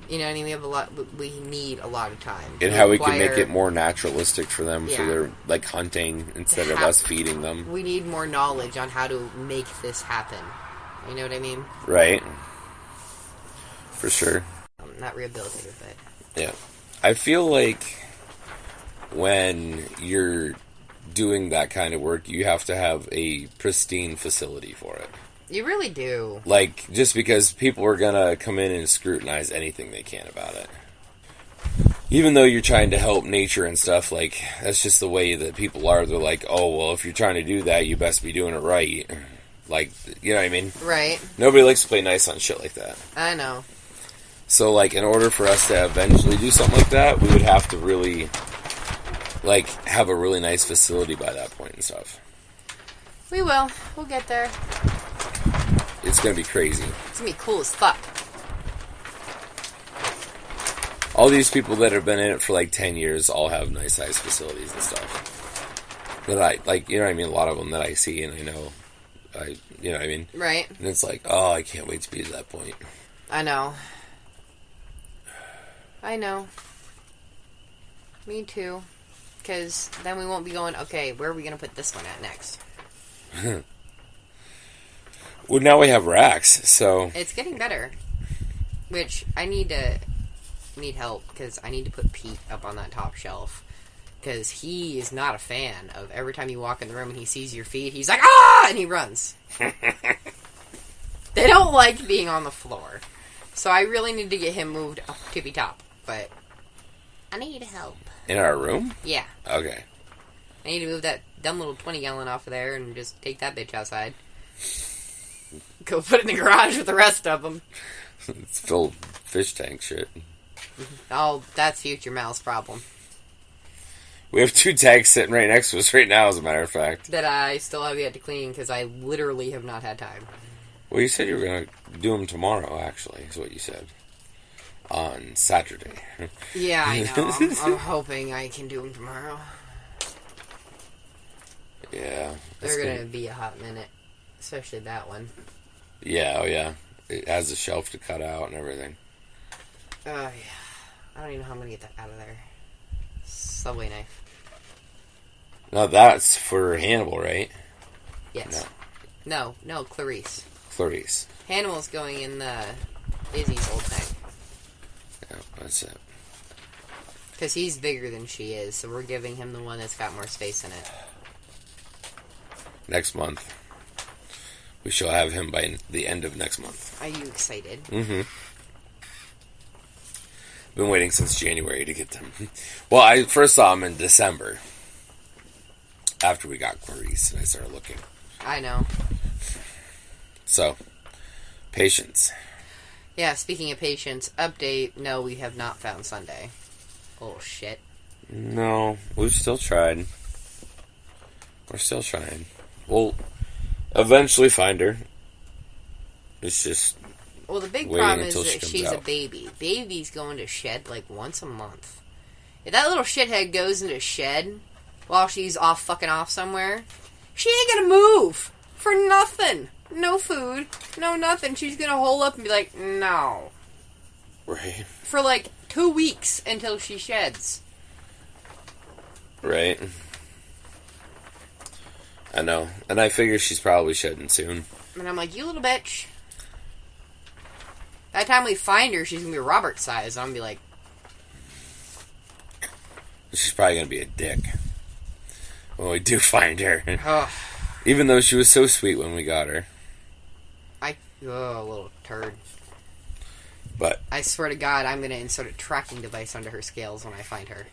You know what I mean? We need a lot of time. And how we can make it more naturalistic for them for their like hunting instead of us feeding them. We need more knowledge on how to make this happen. You know what I mean? Right. For sure. Not rehabilitative, but... Yeah. I feel like when you're doing that kind of work, you have to have a pristine facility for it. You really do. Like, just because people are going to come in and scrutinize anything they can about it. Even though you're trying to help nature and stuff, like, that's just the way that people are. They're like, oh, well, if you're trying to do that, you best be doing it right. Like, you know what I mean? Right. Nobody likes to play nice on shit like that. I know. So, like, in order for us to eventually do something like that, we would have to really, like, have a really nice facility by that point and stuff. We will. We'll get there. It's going to be crazy. It's going to be cool as fuck. All these people that have been in it for, like, 10 years all have nice-sized facilities and stuff. That I, like, you know what I mean? A lot of them that I see and I know. You know what I mean? Right. And it's like, oh, I can't wait to be to that point. I know. I know. Me too. Because then we won't be going, okay, where are we going to put this one at next? Well, now we have racks, so... It's getting better. Which, I need help, because I need to put Pete up on that top shelf. Because he is not a fan of every time you walk in the room and he sees your feet, he's like, ah! And he runs. They don't like being on the floor. So I really need to get him moved up tippy top. But I need help. In our room? Yeah. Okay. I need to move that dumb little 20-gallon off of there and just take that bitch outside. Go put it in the garage with the rest of them. It's filled with fish tank shit. Oh, that's future Mal's problem. We have 2 tanks sitting right next to us right now, as a matter of fact. That I still have yet to clean because I literally have not had time. Well, you said you were going to do them tomorrow, actually, is what you said. On Saturday. Yeah, I know. I'm hoping I can do them tomorrow. Yeah. They're going to be a hot minute. Especially that one. Yeah, oh yeah. It has a shelf to cut out and everything. Oh, yeah. I don't even know how I'm going to get that out of there. Subway knife. Now that's for Hannibal, right? Yes. No, Clarice. Clarice. Hannibal's going in Izzy's old tank. Yeah, that's it. Because he's bigger than she is, so we're giving him the one that's got more space in it. Next month. We shall have him by the end of next month. Are you excited? Mm-hmm. Been waiting since January to get them. Well, I first saw him in December. After we got Clarice, and I started looking. I know. So, patience. Yeah, speaking of patience, update, no, we have not found Sunday. Oh, shit. No, we've still tried. We're still trying. We'll eventually find her. It's just... Well, the big problem is she that she's a baby. Baby's going to shed like once a month. If that little shithead goes into shed while she's fucking off somewhere, she ain't gonna move for nothing. No food, no nothing. She's gonna hole up and be like, no. Right. For like 2 weeks until she sheds. Right. I know. And I figure she's probably shedding soon. And I'm like, you little bitch. By the time we find her, she's gonna be Robert size. I'm gonna be like... She's probably gonna be a dick when we do find her. Ugh. Even though she was so sweet when we got her. Little turd. But I swear to God, I'm gonna insert a tracking device under her scales when I find her.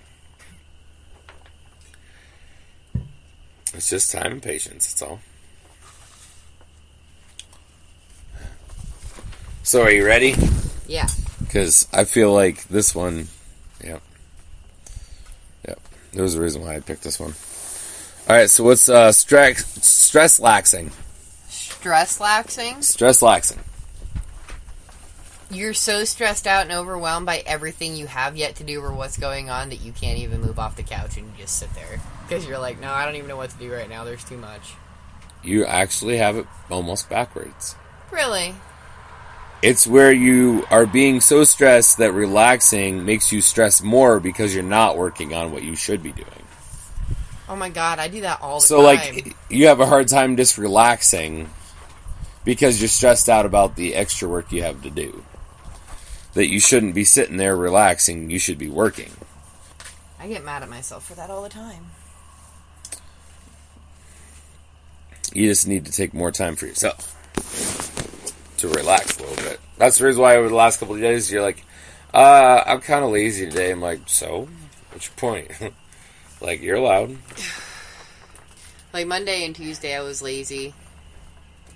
it's just time and patience, that's all. So are you ready? Yeah. Because I feel like this one... Yep. There's a reason why I picked this one. Alright, so what's stress laxing? Stress laxing? Stress laxing. You're so stressed out and overwhelmed by everything you have yet to do or what's going on that you can't even move off the couch and you just sit there. Because you're like, no, I don't even know what to do right now. There's too much. You actually have it almost backwards. Really? It's where you are being so stressed that relaxing makes you stress more because you're not working on what you should be doing. Oh my God, I do that all the time. So, like, you have a hard time just relaxing because you're stressed out about the extra work you have to do. That you shouldn't be sitting there relaxing, you should be working. I get mad at myself for that all the time. You just need to take more time for yourself to relax a little bit. That's the reason why over the last couple of days you're like, I'm kind of lazy today. I'm like, so? What's your point? Like, you're allowed. Like, Monday and Tuesday I was lazy.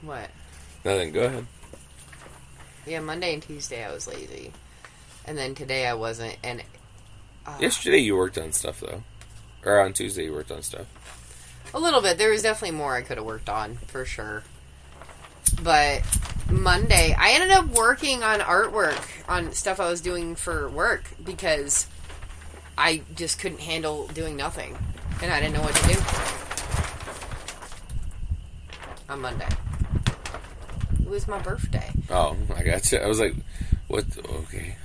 What? Nothing, go ahead. Yeah, Monday and Tuesday I was lazy. And then today I wasn't, and... Yesterday you worked on stuff, though. Or on Tuesday you worked on stuff. A little bit. There was definitely more I could have worked on, for sure. But Monday, I ended up working on artwork, on stuff I was doing for work, because I just couldn't handle doing nothing. And I didn't know what to do. On Monday. It was my birthday. Oh, I gotcha. I was like, what? Okay.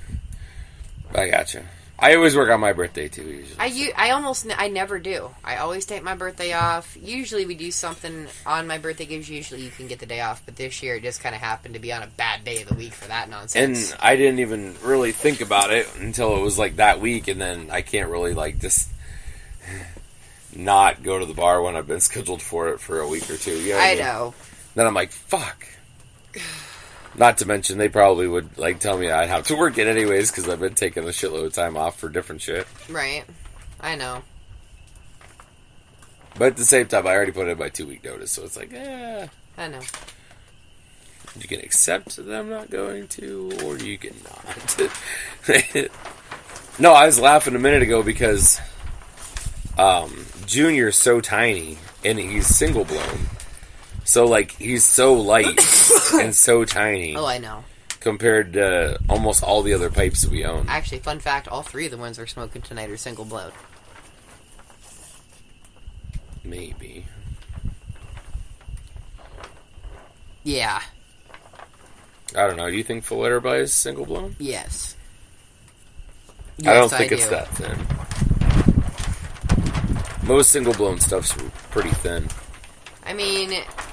I gotcha. I always work on my birthday, too, usually. I never do. I always take my birthday off. Usually we do something on my birthday, because usually you can get the day off. But this year it just kind of happened to be on a bad day of the week for that nonsense. And I didn't even really think about it until it was like that week, and then I can't really like just not go to the bar when I've been scheduled for it for a week or two. You know what I mean? know. Then I'm like, fuck. Not to mention, they probably would like tell me I'd have to work it anyways because I've been taking a shitload of time off for different shit. Right. I know. But at the same time, I already put in my 2-week notice, so it's like, I know. You can accept that I'm not going to, or you can not. No, I was laughing a minute ago because Junior's so tiny, and he's single blown. So, like, he's so light and so tiny. Oh, I know. Compared to almost all the other pipes that we own. Actually, fun fact, all 3 of the ones we're smoking tonight are single blown. Maybe. Yeah. I don't know. Do you think full air by is single blown? Yes. I don't think it's that thin. Most single blown stuff's pretty thin. I mean,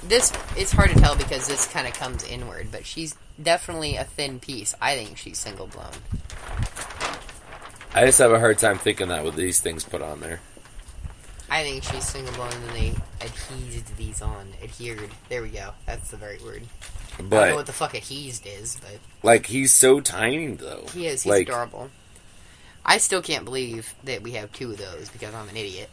it's hard to tell because this kind of comes inward, but she's definitely a thin piece. I think she's single blown. I just have a hard time thinking that with these things put on there. I think she's single blown and then they adhesed these on. Adhered. There we go. That's the right word. But, I don't know what the fuck adhesed is, but... Like, he's so tiny, though. He is. He's adorable. I still can't believe that we have two of those because I'm an idiot.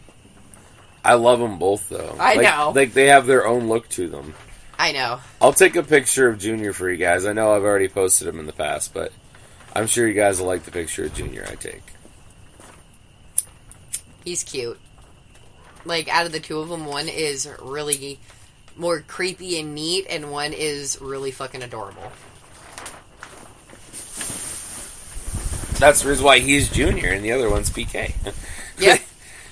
I love them both, though. I know. Like, they have their own look to them. I know. I'll take a picture of Junior for you guys. I know I've already posted him in the past, but I'm sure you guys will like the picture of Junior I take. He's cute. Like, out of the two of them, one is really more creepy and neat, and one is really fucking adorable. That's the reason why he's Junior and the other one's PK. Yep.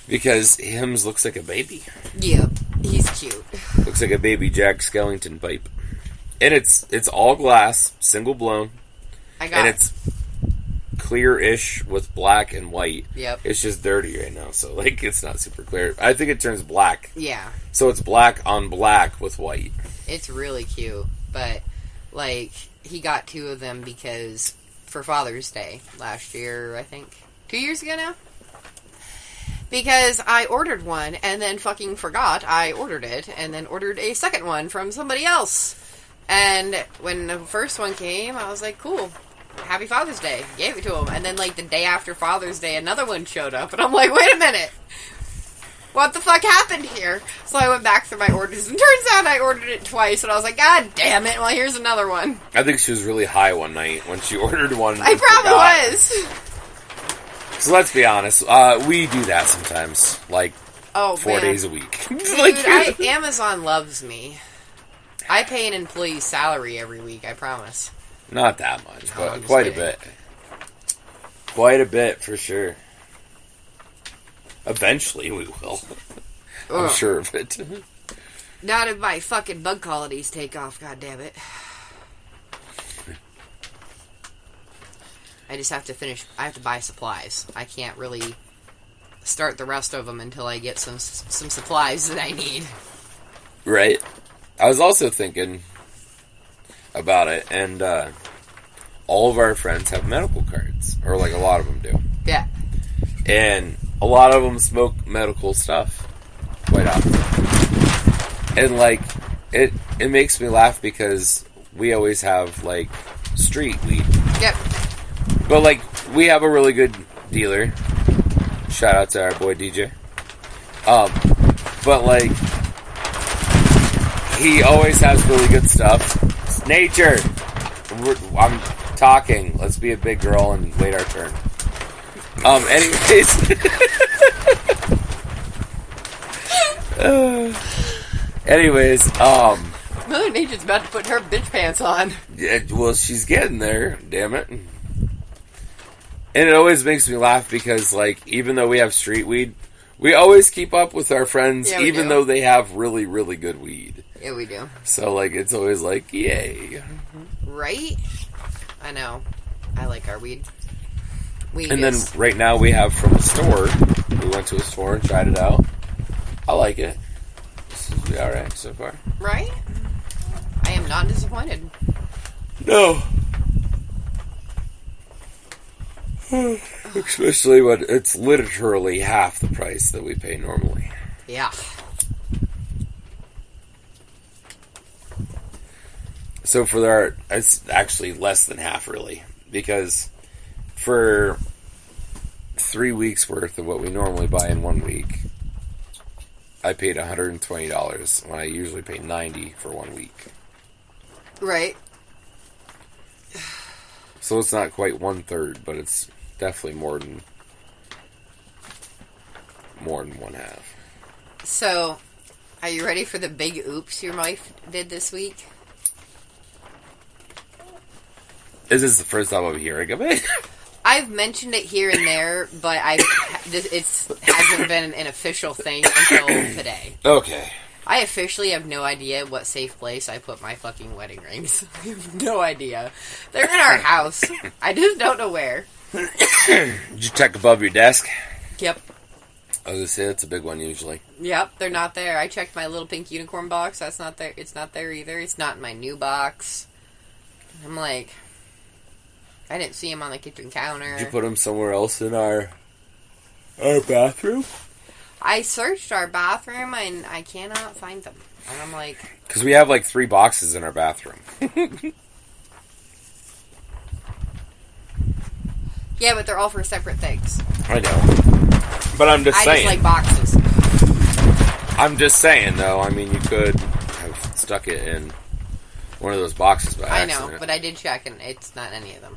Because Hims looks like a baby. Yep. He's cute. Looks like a baby Jack Skellington pipe. And it's all glass, single blown. And it's clear-ish with black and white. Yep. It's just dirty right now, so like it's not super clear. I think it turns black. Yeah. So it's black on black with white. It's really cute, but like he got two of them because for Father's Day last year, I think 2 years ago now. Because I ordered one and then fucking forgot I ordered it and then ordered a second one from somebody else. And when the first one came, I was like, cool. Happy Father's Day. Gave it to him. And then, like, the day after Father's Day, another one showed up. And I'm like, wait a minute. What the fuck happened here? So I went back through my orders. And turns out I ordered it twice. And I was like, God damn it. Well, here's another one. I think she was really high one night when she ordered one. I probably was. So let's be honest. We do that sometimes. Like, 4 days a week. Dude, Amazon loves me. I pay an employee's salary every week, I promise. Not that much, but quite a bit. Quite a bit, for sure. Eventually we will. I'm sure of it. Not if my fucking bug colonies take off, goddammit. I just have to I have to buy supplies. I can't really start the rest of them until I get some supplies that I need. Right. I was also thinking about it, and all of our friends have medical cards, or like a lot of them do. Yeah. And a lot of them smoke medical stuff quite often. And like, it makes me laugh because we always have like street weed. Yep. But like, we have a really good dealer. Shout out to our boy DJ. But like, he always has really good stuff. It's nature. I'm talking. Let's be a big girl and wait our turn. Anyways. Mother Nature's about to put her bitch pants on. Yeah, well, she's getting there, damn it. And it always makes me laugh because, like, even though we have street weed, we always keep up with our friends, even though they have really, really good weed. Yeah, we do. So, like, it's always like, yay. Right? I know. I like our weed. And then right now we have from a store. We went to a store and tried it out. I like it. This is alright so far. Right? I am not disappointed. No. Especially when it's literally half the price that we pay normally. Yeah. So for it's actually less than half, really. Because for 3 weeks worth of what we normally buy in 1 week, I paid $120 when I usually pay $90 for 1 week. Right. So it's not quite 1/3, but it's definitely more than one half. So, are you ready for the big oops your wife did this week? Is this the first time I'm hearing of it? I've mentioned it here and there, but it hasn't been an official thing until today. Okay. I officially have no idea what safe place I put my fucking wedding rings. I have no idea. They're in our house. I just don't know where. Did you check above your desk? Yep. I was gonna say that's a big one usually. Yep, they're not there. I checked my little pink unicorn box. That's not there. It's not there either. It's not in my new box. I'm like, I didn't see them on the kitchen counter. Did you put them somewhere else in our bathroom? I searched our bathroom and I cannot find them. And I'm like, because we have like 3 boxes in our bathroom. yeah, but they're all for separate things. I know. But I'm just saying. I just like boxes. I'm just saying, though. I mean, you could have stuck it in one of those boxes by accident. I know, but I did check, and it's not any of them.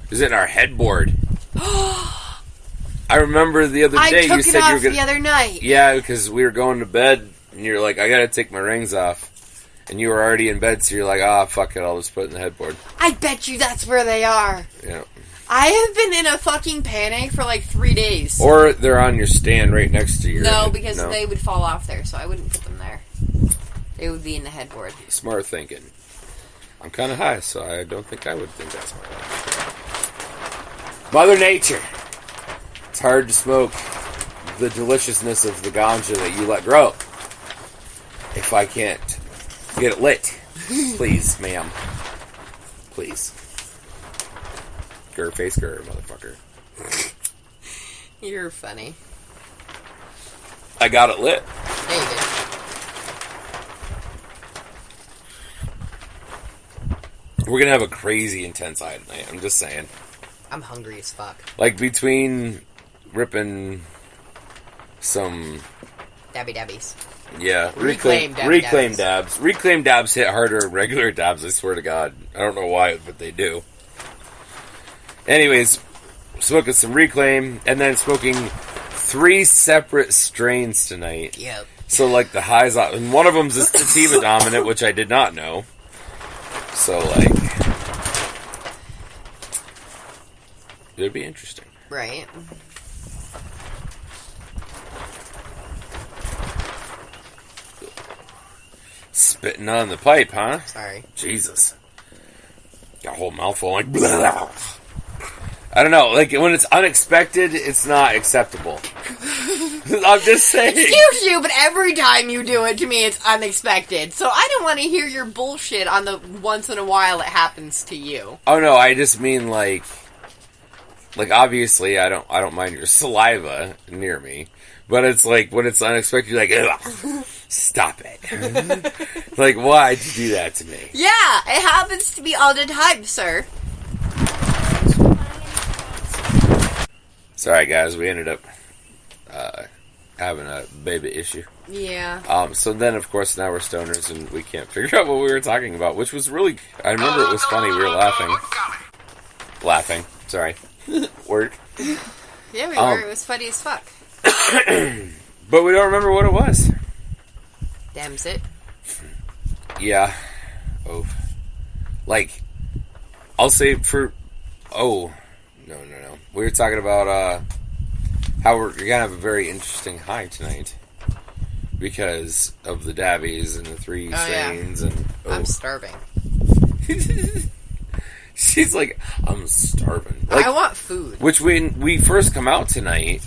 Is it in our headboard? I remember the other day you said you were going the other night. Yeah, because we were going to bed, and you're like, I gotta take my rings off. And you were already in bed, so you're like, fuck it, I'll just put it in the headboard. I bet you that's where they are. Yeah. I have been in a fucking panic for like 3 days. Or they're on your stand right next to your... No, because they would fall off there, so I wouldn't put them there. They would be in the headboard. Smart thinking. I'm kind of high, so I don't think I would think that's smart. Mother Nature. It's hard to smoke the deliciousness of the ganja that you let grow. If I can't get it lit. Please, ma'am. Please. Face girl, motherfucker. You're funny. I got it lit. Yeah, you did. We're gonna have a crazy intense eye tonight. I'm just saying. I'm hungry as fuck. Like between ripping some dabbies. Yeah, reclaim dabs. Reclaim dabs hit harder than regular dabs. I swear to God. I don't know why, but they do. Anyways, smoking some Reclaim, and then smoking 3 separate strains tonight. Yep. So, like, the highs... And one of them's a sativa dominant, which I did not know. So, like... It'd be interesting. Right. Spitting on the pipe, huh? Sorry. Jesus. Got a whole mouthful, like... Blah. I don't know, like, when it's unexpected, it's not acceptable. I'm just saying. Excuse you, but every time you do it to me, it's unexpected. So I don't want to hear your bullshit on the once in a while it happens to you. Oh, no, I just mean, like, obviously, I don't mind your saliva near me, but it's like, when it's unexpected, you're like, ugh, stop it. Like, why'd you do that to me? Yeah, it happens to me all the time, sir. Sorry, guys, we ended up having a baby issue. Yeah. So then, of course, now we're stoners and we can't figure out what we were talking about, which was really... I remember it was funny. We were laughing. Sorry. Word. Yeah, we were. It was funny as fuck. But we don't remember what it was. Damn's it. Yeah. Oh. Like, I'll say for... Oh... No. We were talking about how we're going to have a very interesting high tonight because of the dabbies and the 3 strains. Yeah. And I'm starving. She's like, I'm starving. Like, I want food. Which when we first come out tonight,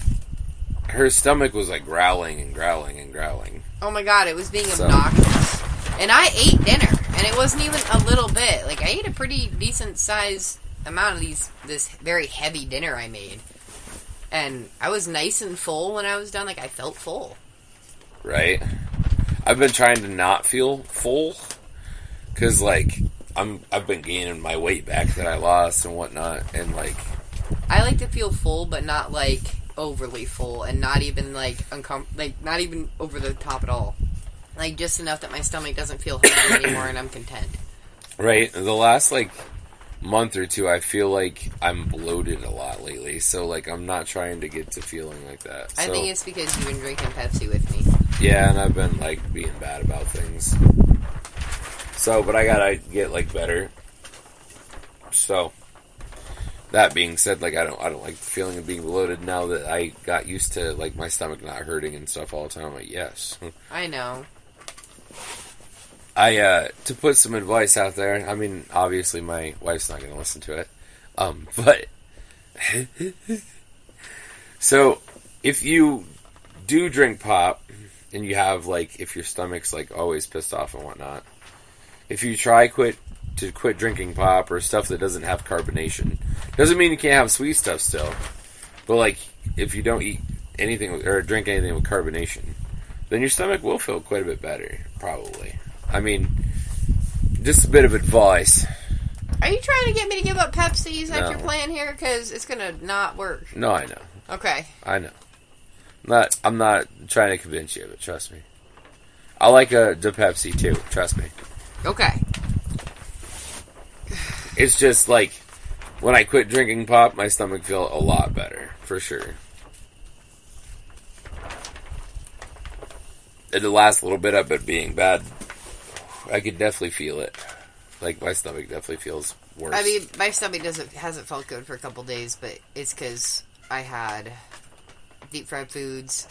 her stomach was like growling and growling and growling. Oh my god, it was being obnoxious. And I ate dinner, and it wasn't even a little bit. Like, I ate a pretty decent sized amount of this very heavy dinner I made, and I was nice and full when I was done. Like, I felt full. Right. I've been trying to not feel full because, like, I've been gaining my weight back that I lost and whatnot, and like I like to feel full, but not like overly full, and not even like not even over the top at all. Like, just enough that my stomach doesn't feel hungry anymore, and I'm content. Right. The last like month or two, I feel like I'm bloated a lot lately, so like I'm not trying to get to feeling like that. I think it's because you've been drinking Pepsi with me. Yeah, and I've been like being bad about things. So, but I gotta get like better. So, that being said, like I don't like the feeling of being bloated now that I got used to like my stomach not hurting and stuff all the time. I'm like, yes, I know. To put some advice out there, I mean, obviously my wife's not going to listen to it, but, so, if you do drink pop, and you have, like, if your stomach's, like, always pissed off and whatnot, if you try quit drinking pop or stuff that doesn't have carbonation, doesn't mean you can't have sweet stuff still, but, like, if you don't eat anything, or drink anything with carbonation, then your stomach will feel quite a bit better, probably. I mean, just a bit of advice. Are you trying to get me to give up Pepsi? Is that No. your plan here? Because it's going to not work. No, I know. Okay. I know. I'm not trying to convince you of it, trust me. I like the Pepsi, too, trust me. Okay. It's just, like, when I quit drinking pop, my stomach felt a lot better, for sure. And the last little bit of it being bad, I could definitely feel it. Like, my stomach definitely feels worse. I mean, my stomach hasn't felt good for a couple days, but it's because I had deep fried foods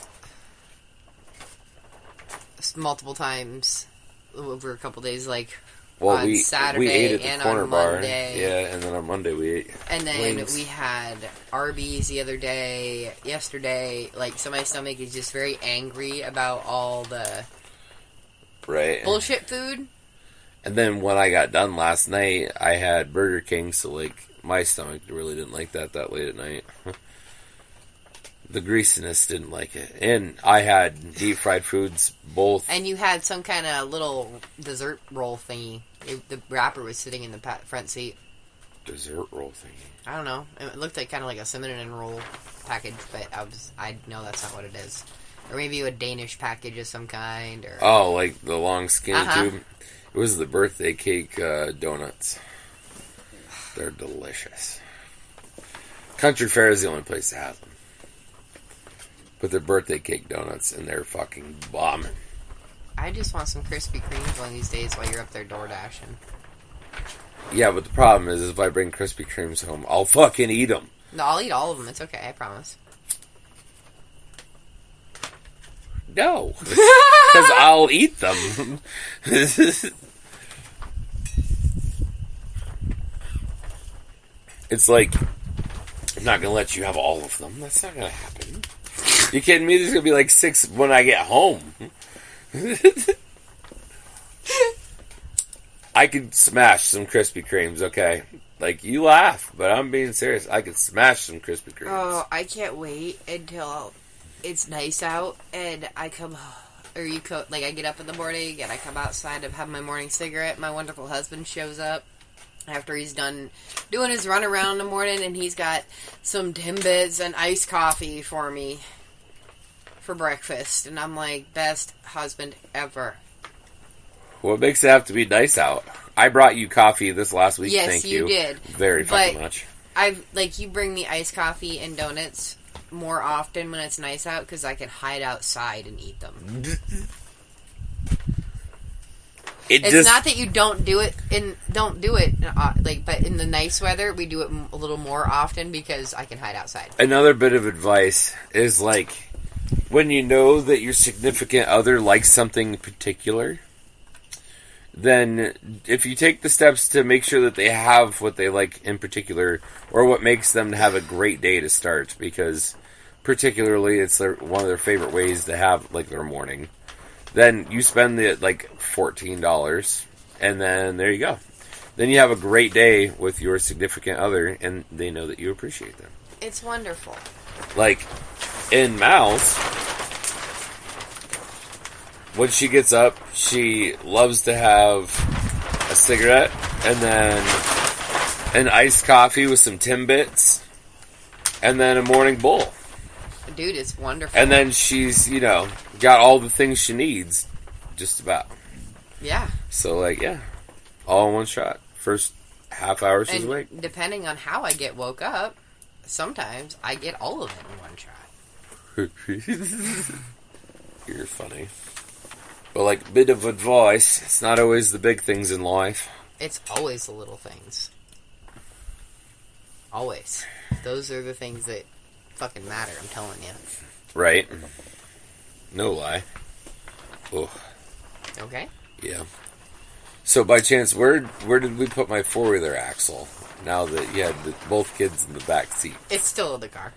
multiple times over a couple days, like on Saturday we ate at the and corner on bar. Monday. Yeah, and then on Monday we ate And then wings. we had Arby's the other day, yesterday. Like, so my stomach is just very angry about all the bullshit food. And then when I got done last night, I had Burger King, so, like, my stomach really didn't like that late at night. The greasiness didn't like it. And I had deep fried foods, both. And you had some kind of little dessert roll thingy. The wrapper was sitting in the front seat. Dessert roll thingy? I don't know. It looked like kind of like a cinnamon roll package, but I know that's not what it is. Or maybe a Danish package of some kind. Or Oh, like the long skinny tube? It was the birthday cake donuts. They're delicious. Country Fair is the only place to have them. But they're birthday cake donuts, and they're fucking bombing. I just want some Krispy Kremes one of these days while you're up there door dashing. Yeah, but the problem is if I bring Krispy Kremes home, I'll fucking eat them. No, I'll eat all of them. It's okay, I promise. No. Because I'll eat them. It's like, I'm not going to let you have all of them. That's not going to happen. You kidding me? There's going to be like 6 when I get home. I could smash some Krispy Kremes, okay? Like, you laugh, but I'm being serious. I could smash some Krispy Kremes. Oh, I can't wait until it's nice out and I come, or like I get up in the morning and I come outside to have my morning cigarette. My wonderful husband shows up after he's done doing his run around in the morning, and he's got some Timbits and iced coffee for me for breakfast. And I'm like, best husband ever. What makes it have to be nice out? I brought you coffee this last week. Yes, Thank you did. Very fucking much. You bring me iced coffee and donuts more often when it's nice out because I can hide outside and eat them. It's not that you don't do it, but in the nice weather we do it a little more often because I can hide outside. Another bit of advice is, like, when you know that your significant other likes something particular, then if you take the steps to make sure that they have what they like in particular, or what makes them have a great day to start, because particularly it's one of their favorite ways to have, like, their morning, then you spend the, like, $14, and then there you go. Then you have a great day with your significant other, and they know that you appreciate them. It's wonderful. Like, in Mal's, when she gets up, she loves to have a cigarette, and then an iced coffee with some Timbits, and then a morning bowl. Dude, it's wonderful. And then she's, got all the things she needs, just about. Yeah. So, like, yeah, all in one shot. First half hour she's awake. Depending on how I get woke up, sometimes I get all of it in one shot. You're funny. But, like, bit of advice, it's not always the big things in life. It's always the little things. Always. Those are the things that fucking matter, I'm telling you. Right. No lie. Oh. Okay. Yeah. So by chance, where did we put my 4-wheeler axle? Now that you had both kids in the back seat. It's still in the car.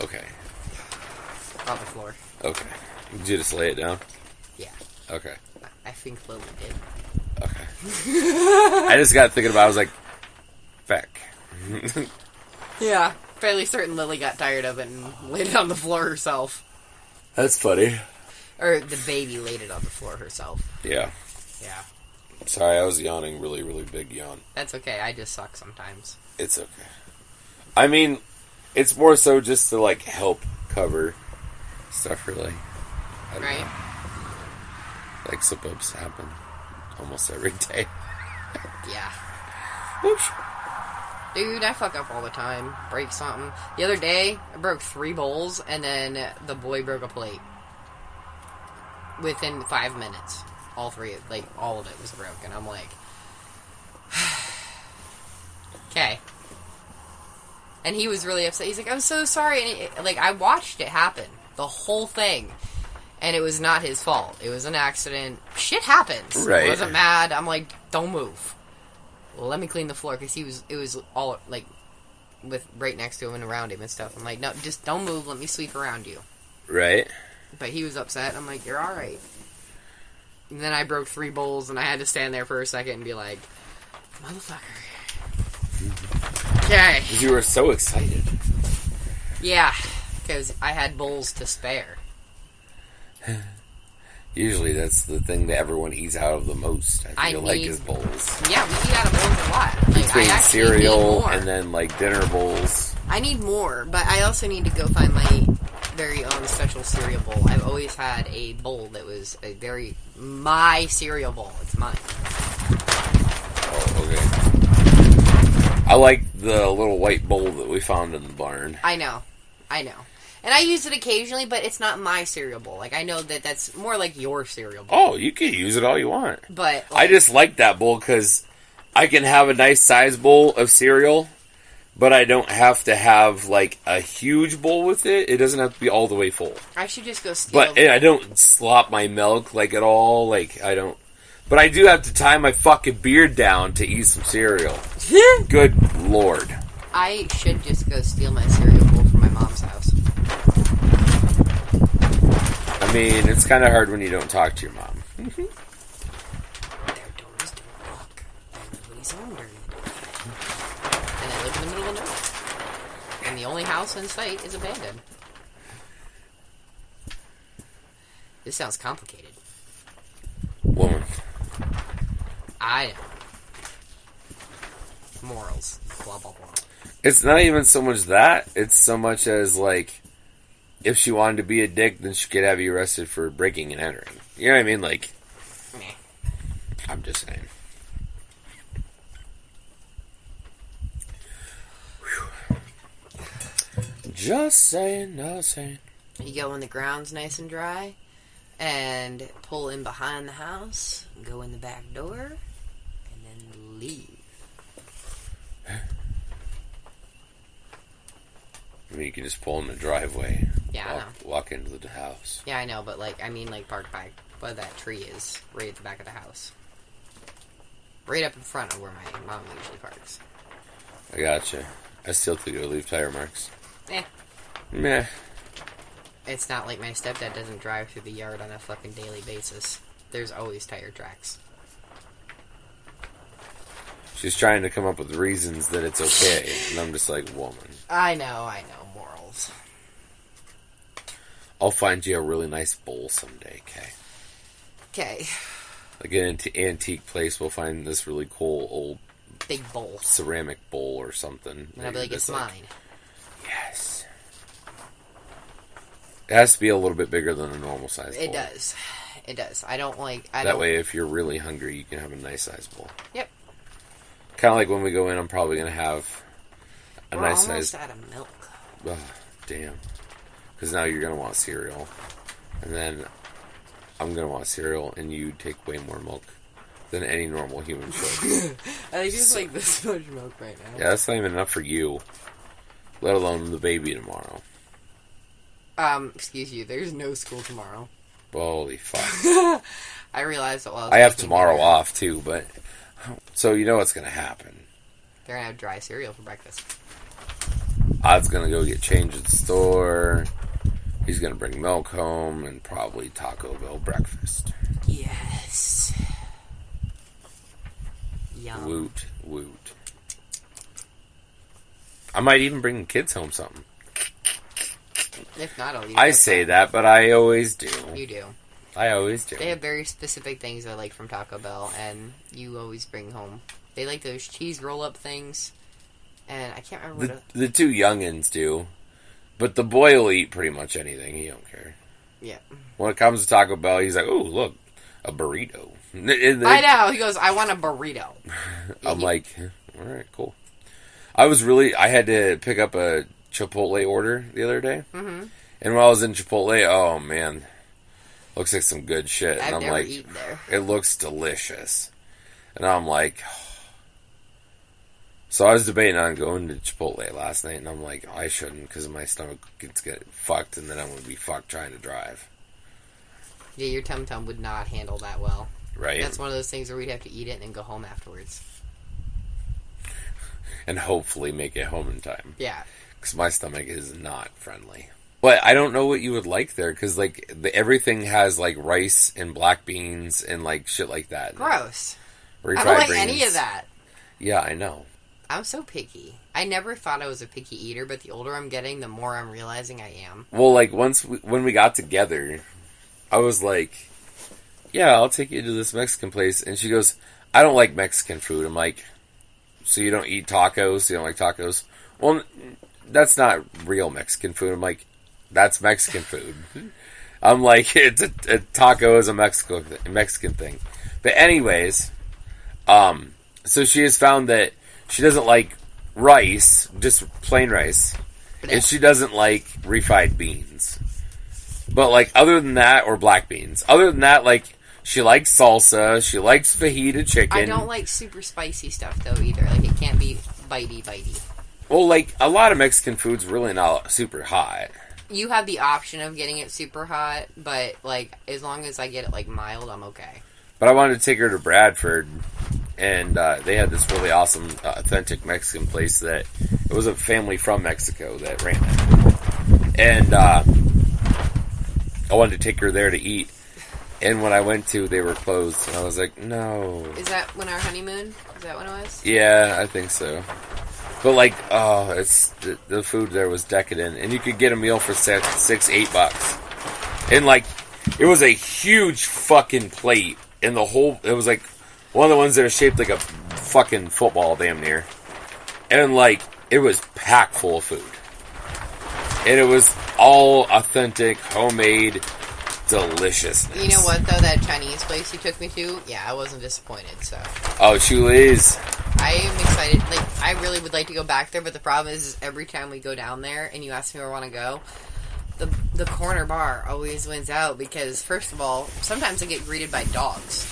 Okay. On the floor. Okay. Did you just lay it down? Yeah. Okay. I think Lily did. Okay. I just got thinking about it. I was like, feck. Yeah. Fairly certain Lily got tired of it and laid it on the floor herself. That's funny. Or the baby laid it on the floor herself. Yeah. Yeah. Sorry, I was yawning really, really big yawn. That's okay. I just suck sometimes. It's okay. I mean, it's more so just to, like, help cover stuff, really. Right? Know. Like, slip-ups happen almost every day. Yeah. Whoosh. Dude, I fuck up all the time. Break something. The other day, I broke 3 bowls, and then the boy broke a plate. Within 5 minutes. All 3, like, all of it was broken. I'm like... Okay. And he was really upset. He's like, I'm so sorry. And I watched it happen. The whole thing. And it was not his fault. It was an accident. Shit happens. Right. I wasn't mad. I'm like, don't move. Well, let me clean the floor. Because it was all, like, with right next to him and around him and stuff. I'm like, no, just don't move. Let me sweep around you. Right. But he was upset. I'm like, you're alright. And then I broke 3 bowls, and I had to stand there for a second and be like, motherfucker. Okay. Because you were so excited. Yeah, because I had bowls to spare. Usually that's the thing that everyone eats out of the most, I feel like, is bowls. Yeah, we eat out of bowls a lot. Like, Between I cereal and then, like, dinner bowls. I need more, but I also need to go find my very own special cereal bowl. I've always had a bowl that was my cereal bowl. It's mine. Oh, okay. I like the little white bowl that we found in the barn. I know. And I use it occasionally, but it's not my cereal bowl. Like, I know that that's more like your cereal bowl. Oh, you can use it all you want. But I just like that bowl because I can have a nice size bowl of cereal, but I don't have to have, like, a huge bowl with it. It doesn't have to be all the way full. I should just go steal. But I don't slop my milk, like, at all. Like, I don't. But I do have to tie my fucking beard down to eat some cereal. Good Lord. I should just go steal my cereal bowl from my mom's house. I mean, it's kind of hard when you don't talk to your mom. Their doors don't lock. And nobody's home during the day. And I live in the middle of nowhere. And the only house in sight is abandoned. This sounds complicated. Woman. I know. Morals. Blah, blah, blah. It's not even so much that. It's so much as, like, if she wanted to be a dick, then she could have you arrested for breaking and entering. You know what I mean? Like, Meh. I'm just saying. Whew. Just saying, not saying. You go when the ground's nice and dry, and pull in behind the house, go in the back door, and then leave. I mean, you can just pull in the driveway. Yeah, I know. Walk into the house. Yeah, I know, but, like, I mean, like, park by where that tree is, right at the back of the house. Right up in front of where my mom usually parks. I gotcha. I still think it'll leave tire marks. Eh. Meh. It's not like my stepdad doesn't drive through the yard on a fucking daily basis. There's always tire tracks. She's trying to come up with reasons that it's okay, and I'm just like, woman. I know, morals. I'll find you a really nice bowl someday, okay? Okay. Like an antique place, we'll find this really cool old Big bowl. ceramic bowl or something. And I'll be like, it's mine. Yes. It has to be a little bit bigger than a normal size bowl. It does. It does. That way, if you're really hungry, you can have a nice size bowl. Yep. Kind of like when we go in, I'm probably going to have a nice size... We're almost out of milk. Oh, damn. Because now you're going to want cereal. And then I'm going to want cereal, and you take way more milk than any normal human should. I think it's like this much milk right now. Yeah, that's not even enough for you. Let alone the baby tomorrow. Excuse you, there's no school tomorrow. Holy fuck. I realized that while I have tomorrow off, too, but... So you know what's going to happen. They're going to have dry cereal for breakfast. Odd's going to go get changed at the store. He's going to bring milk home and probably Taco Bell breakfast. Yes. Yum. Woot, woot. I might even bring the kids home something. If not, I'll eat it. I say that, but I always do. You do. I always do. They have very specific things I like from Taco Bell, and you always bring home. They like those cheese roll-up things, and I can't remember the two youngins do. But the boy will eat pretty much anything. He don't care. Yeah. When it comes to Taco Bell, he's like, "Oh, look, a burrito." I know. He goes, "I want a burrito." I'm like, all right, cool. I had to pick up a Chipotle order the other day. Mm-hmm. And when I was in Chipotle, oh, man. Looks like some good shit. I've and I'm never like, eaten there. It looks delicious. And I'm like... So I was debating on going to Chipotle last night, and I'm like, I shouldn't, because my stomach gets fucked, and then I'm going to be fucked trying to drive. Yeah, your tum-tum would not handle that well. Right? That's one of those things where we'd have to eat it and then go home afterwards. And hopefully make it home in time. Yeah. Because my stomach is not friendly. But I don't know what you would like there, because like everything has like rice and black beans and like shit like that. Gross. Refried I don't like beans. any of that. Yeah, I know. I'm so picky. I never thought I was a picky eater, but the older I'm getting, the more I'm realizing I am. Well, like when we got together, I was like, yeah, I'll take you to this Mexican place. And she goes, I don't like Mexican food. I'm like, so you don't eat tacos? You don't like tacos? Well, that's not real Mexican food. I'm like, that's Mexican food. I'm like, a taco is a Mexican thing. But anyways, so she has found that she doesn't like rice, just plain rice, and she doesn't like refried beans. But like other than that, or black beans. Other than that, like she likes salsa, she likes fajita chicken. I don't like super spicy stuff though either. Like it can't be bitey. Well, like a lot of Mexican food's really not super hot. You have the option of getting it super hot, but like as long as I get it like mild, I'm okay. But I wanted to take her to Bradford, and they had this really awesome, authentic Mexican place that it was a family from Mexico that ran it. And I wanted to take her there to eat. And when I went to, they were closed. And I was like, no. Is that when our honeymoon? Is that when it was? Yeah, I think so. But like, it's the food there was decadent, and you could get a meal for $6-8, and like, it was a huge fucking plate, and it was like one of the ones that are shaped like a fucking football, damn near, and like it was packed full of food, and it was all authentic, homemade deliciousness. You know what though? That Chinese place you took me to, yeah, I wasn't disappointed. So. Oh, Chuli's. I am excited. Like, I really would like to go back there, but the problem is every time we go down there and you ask me where I want to go, the corner bar always wins out because, first of all, sometimes I get greeted by dogs.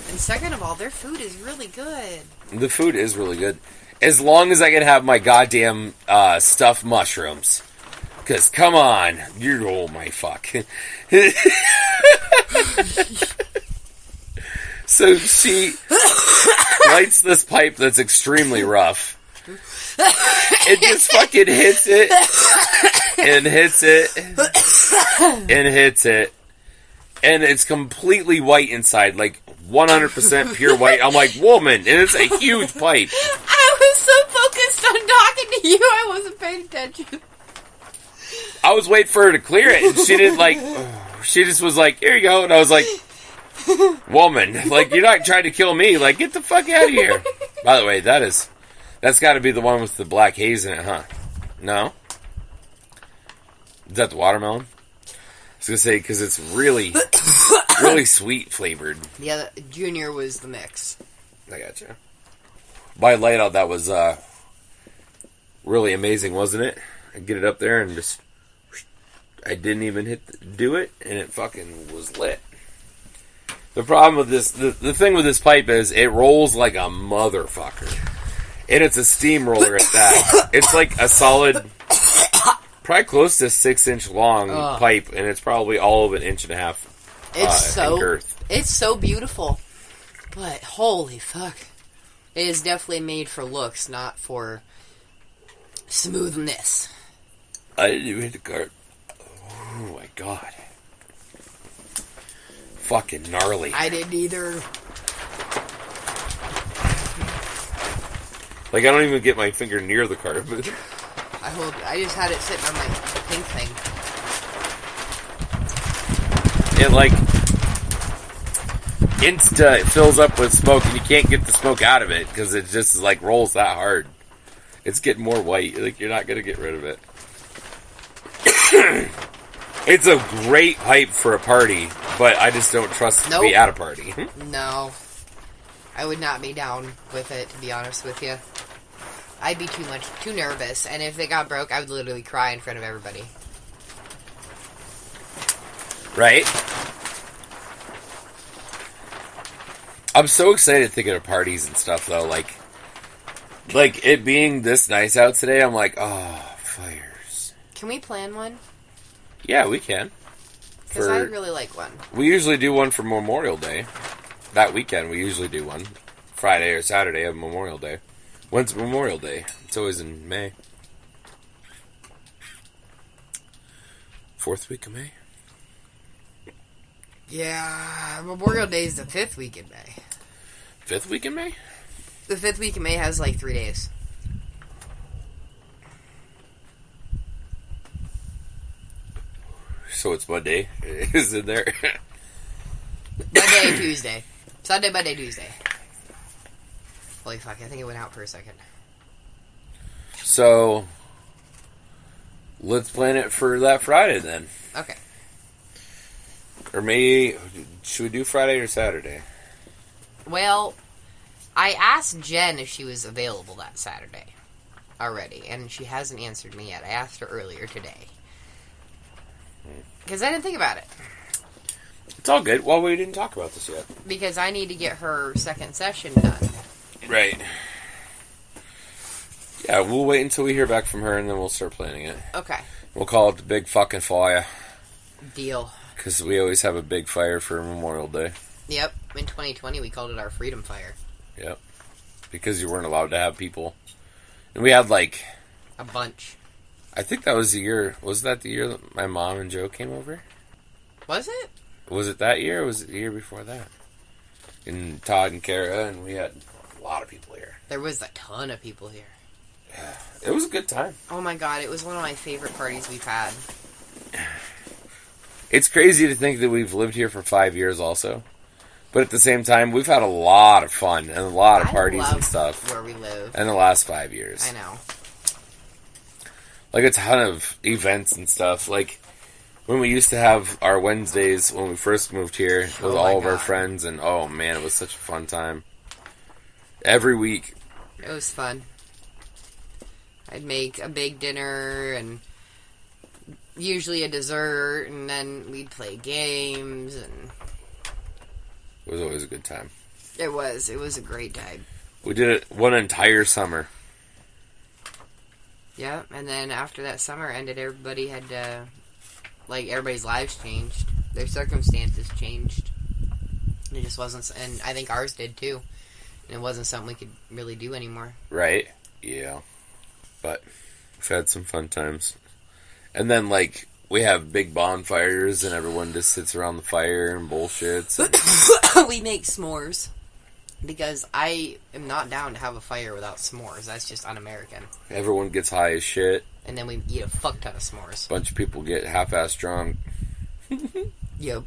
And second of all, their food is really good. The food is really good. As long as I can have my goddamn stuffed mushrooms. Because, come on. Oh, my fuck. So she lights this pipe that's extremely rough. It just fucking hits it. And hits it. And hits it. And it's completely white inside. Like, 100% pure white. I'm like, woman. And it's a huge pipe. I was so focused on talking to you, I wasn't paying attention. I was waiting for her to clear it. And she didn't like... She just was like, here you go. And I was like... Woman, like, you're not trying to kill me. Like, get the fuck out of here. By the way, that's got to be the one with the black haze in it, huh? No? Is that the watermelon? I was going to say, because it's really, really sweet flavored. Yeah, Junior was the mix. I gotcha. By layout, that was really amazing, wasn't it? I get it up there and just... I didn't even do it, and it fucking was lit. The problem with this, the thing with this pipe is it rolls like a motherfucker. And it's a steamroller at that. It's like a solid, probably close to 6-inch long pipe, and it's probably all of 1.5 inches and girth. It's so beautiful. But holy fuck. It is definitely made for looks, not for smoothness. I didn't even hit the cart. Oh my god. Fucking gnarly. I didn't either. Like, I don't even get my finger near the cart. I just had it sitting on my pink thing. It, like, it fills up with smoke, and you can't get the smoke out of it, because it just, like, rolls that hard. It's getting more white. Like, you're not going to get rid of it. It's a great pipe for a party, but I just don't trust it to be at a party. No. I would not be down with it, to be honest with you. I'd be too nervous, and if it got broke, I would literally cry in front of everybody. Right? I'm so excited thinking of parties and stuff, though. Like it being this nice out today, I'm like, oh, fires. Can we plan one? Yeah, we can. Because I really like one. We usually do one for Memorial Day. That weekend, we usually do one. Friday or Saturday of Memorial Day. When's Memorial Day? It's always in May. 4th week of May? Yeah, Memorial Day is the 5th week in May. 5th week in May? The 5th week in May has like 3 days. So it's Monday. Is it there? Monday, Tuesday. Sunday, Monday, Tuesday. Holy fuck, I think it went out for a second. So, let's plan it for that Friday then. Okay. Or maybe, should we do Friday or Saturday? Well, I asked Jen if she was available that Saturday already, and she hasn't answered me yet. I asked her earlier today. Because I didn't think about it. It's all good. Well, we didn't talk about this yet. Because I need to get her second session done. Right. Yeah, we'll wait until we hear back from her, and then we'll start planning it. Okay. We'll call it the Big Fucking Fire. Deal. Because we always have a big fire for Memorial Day. Yep. In 2020, we called it our Freedom Fire. Yep. Because you weren't allowed to have people. And we had, like... a bunch. I think that was the year... Was that the year that my mom and Joe came over? Was it? Was it that year, or was it the year before that? And Todd and Kara, and we had a lot of people here. There was a ton of people here. Yeah. It was a good time. Oh my god, it was one of my favorite parties we've had. It's crazy to think that we've lived here for 5 years also. But at the same time, we've had a lot of fun and a lot of parties and stuff. Where we live. In the last 5 years. I know. Like a ton of events and stuff. Like when we used to have our Wednesdays when we first moved here with all of our friends, and oh man, it was such a fun time. Every week. It was fun. I'd make a big dinner and usually a dessert, and then we'd play games, and it was always a good time. It was a great time. We did it one entire summer. Yeah, and then after that summer ended, everybody had everybody's lives changed. Their circumstances changed. It just wasn't, and I think ours did too. And it wasn't something we could really do anymore. Right? Yeah. But we've had some fun times. And then, like, we have big bonfires and everyone just sits around the fire and bullshits. And we make s'mores. Because I am not down to have a fire without s'mores. That's just un-American. Everyone gets high as shit. And then we eat a fuck ton of s'mores. Bunch of people get half-assed drunk. Yep.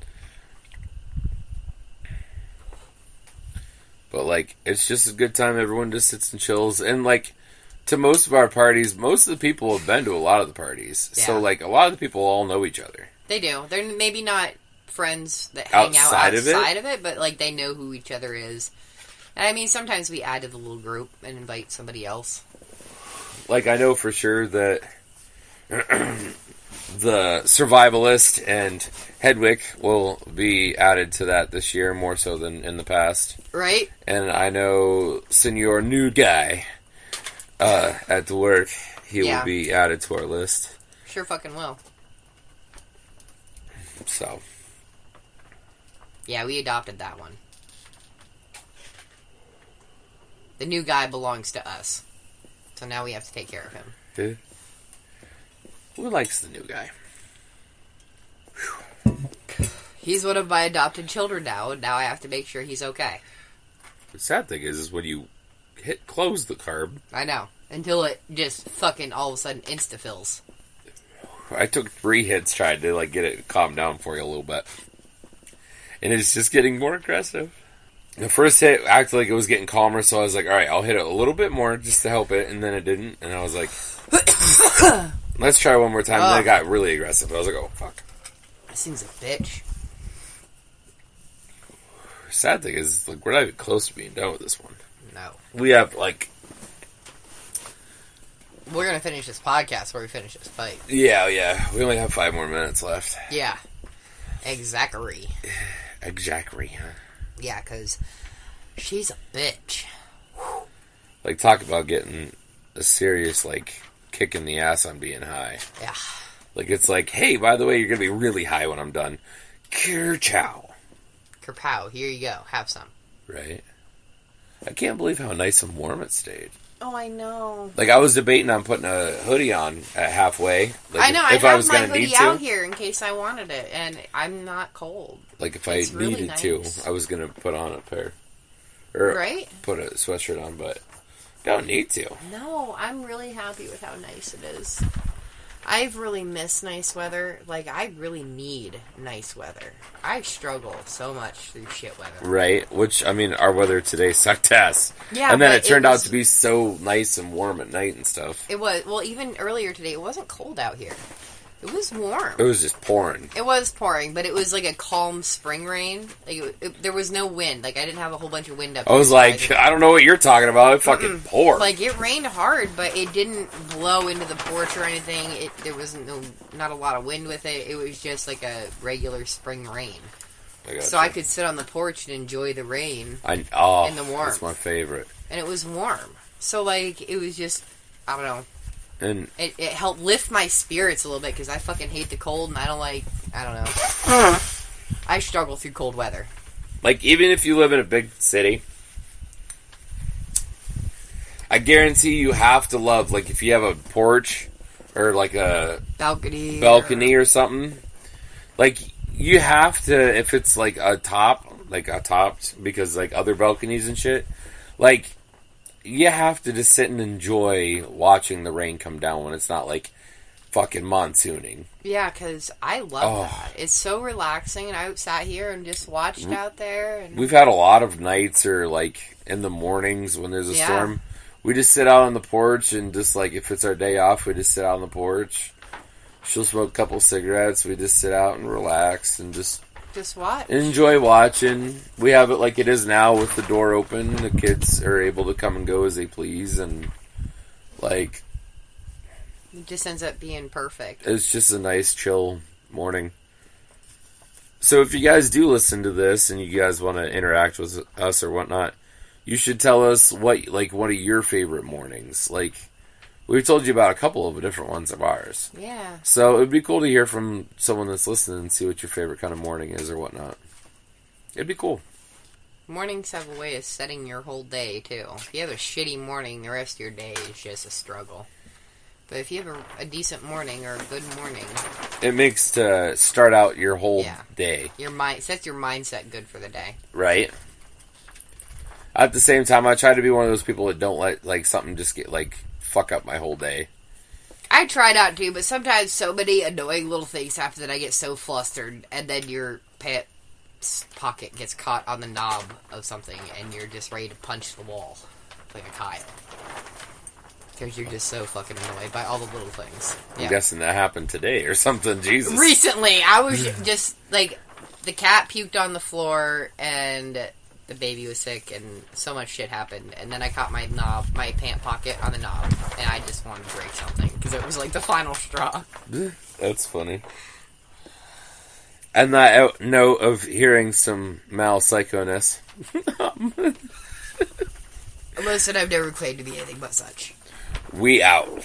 But, like, it's just a good time. Everyone just sits and chills. And, like, to most of our parties, most of the people have been to a lot of the parties. Yeah. So, like, a lot of the people all know each other. They do. They're maybe not friends that hang out outside of it, but, like, they know who each other is. And, I mean, sometimes we add to the little group and invite somebody else. Like, I know for sure that the Survivalist and Hedwig will be added to that this year, more so than in the past. Right. And I know Senor Nude Guy at the work, he will be added to our list. Sure fucking will. So. Yeah, we adopted that one. The new guy belongs to us. So now we have to take care of him. Who likes the new guy? He's one of my adopted children now, and now I have to make sure he's okay. The sad thing is when you hit close the carb... I know. Until it just fucking all of a sudden insta-fills. I took 3 hits trying to like get it to calm down for you a little bit. And it's just getting more aggressive. The first hit acted like it was getting calmer, so I was like, alright, I'll hit it a little bit more just to help it, and then it didn't, and I was like, let's try one more time, and then it got really aggressive. I was like, oh, fuck. This thing's a bitch. Sad thing is, like, we're not even close to being done with this one. No. We have, like... We're gonna finish this podcast where we finish this fight. Yeah. We only have 5 more minutes left. Yeah. Exactly. Exactly, huh? Yeah, because she's a bitch. Like, talk about getting a serious, like, kick in the ass on being high. Yeah. Like, it's like, hey, by the way, you're going to be really high when I'm done. Kerchow. Kerpow, here you go. Have some. Right? I can't believe how nice and warm it stayed. Oh, I know. Like, I was debating on putting a hoodie on at halfway. Like, I know, if I was have my gonna hoodie out here in case I wanted it, and I'm not cold. Like, if It's I really needed nice. to, I was going to put on a pair. Or right? put a sweatshirt on, but don't need to. No, I'm really happy with how nice it is. I've really missed nice weather. Like, I really need nice weather. I struggle so much through shit weather. Right, which, I mean, our weather today sucked ass. Yeah, and then but it turned out to be so nice and warm at night and stuff. It was. Well, even earlier today, it wasn't cold out here. It was warm. It was just pouring. It was pouring, but it was like a calm spring rain. Like there was no wind. Like I didn't have a whole bunch of wind up. I was like, I don't know what you're talking about. It fucking poured. Like it rained hard, but it didn't blow into the porch or anything. There was not a lot of wind with it. It was just like a regular spring rain. So I could sit on the porch and enjoy the rain in the warmth. That's my favorite. And it was warm. So like it was just, I don't know. And it helped lift my spirits a little bit because I fucking hate the cold and I don't know. I struggle through cold weather. Like, even if you live in a big city, I guarantee you have to love, like, if you have a porch or, like, a balcony or something, like, you have to, if it's, like, a topped, because, like, other balconies and shit, like, you have to just sit and enjoy watching the rain come down when it's not, like, fucking monsooning. Yeah, because I love that. It's so relaxing, and I sat here and just watched out there. And we've had a lot of nights or, like, in the mornings when there's a storm. We just sit out on the porch and just, like, if it's our day off, we just sit out on the porch. She'll smoke a couple cigarettes. We just sit out and relax and just watch. Enjoy watching. We have it like it is now with the door open. The kids are able to come and go as they please, and like it just ends up being perfect. It's just a nice, chill morning. So if you guys do listen to this and you guys want to interact with us or whatnot, you should tell us what, like, one of your favorite mornings. Like, we've told you about a couple of different ones of ours. Yeah. So it'd be cool to hear from someone that's listening and see what your favorite kind of morning is or whatnot. It'd be cool. Mornings have a way of setting your whole day, too. If you have a shitty morning, the rest of your day is just a struggle. But if you have a decent morning or a good morning, it makes to start out your whole day. Sets your mindset good for the day. Right. At the same time, I try to be one of those people that don't let, like, something just get, like, fuck up my whole day. I try not to, but sometimes so many annoying little things happen that I get so flustered, and then your pants pocket gets caught on the knob of something, and you're just ready to punch the wall like a Kyle. Because you're just so fucking annoyed by all the little things. I'm guessing that happened today or something, Jesus. Recently, I was just, like, the cat puked on the floor, and the baby was sick, and so much shit happened, and then I caught my pant pocket on the knob, and I just wanted to break something, because it was like the final straw. That's funny. And that note of hearing some Mal psychoness. Listen, I've never claimed to be anything but such. We out.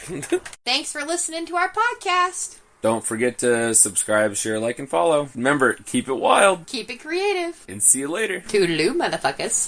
Thanks for listening to our podcast. Don't forget to subscribe, share, like, and follow. Remember, keep it wild. Keep it creative. And see you later. Toodaloo, motherfuckers.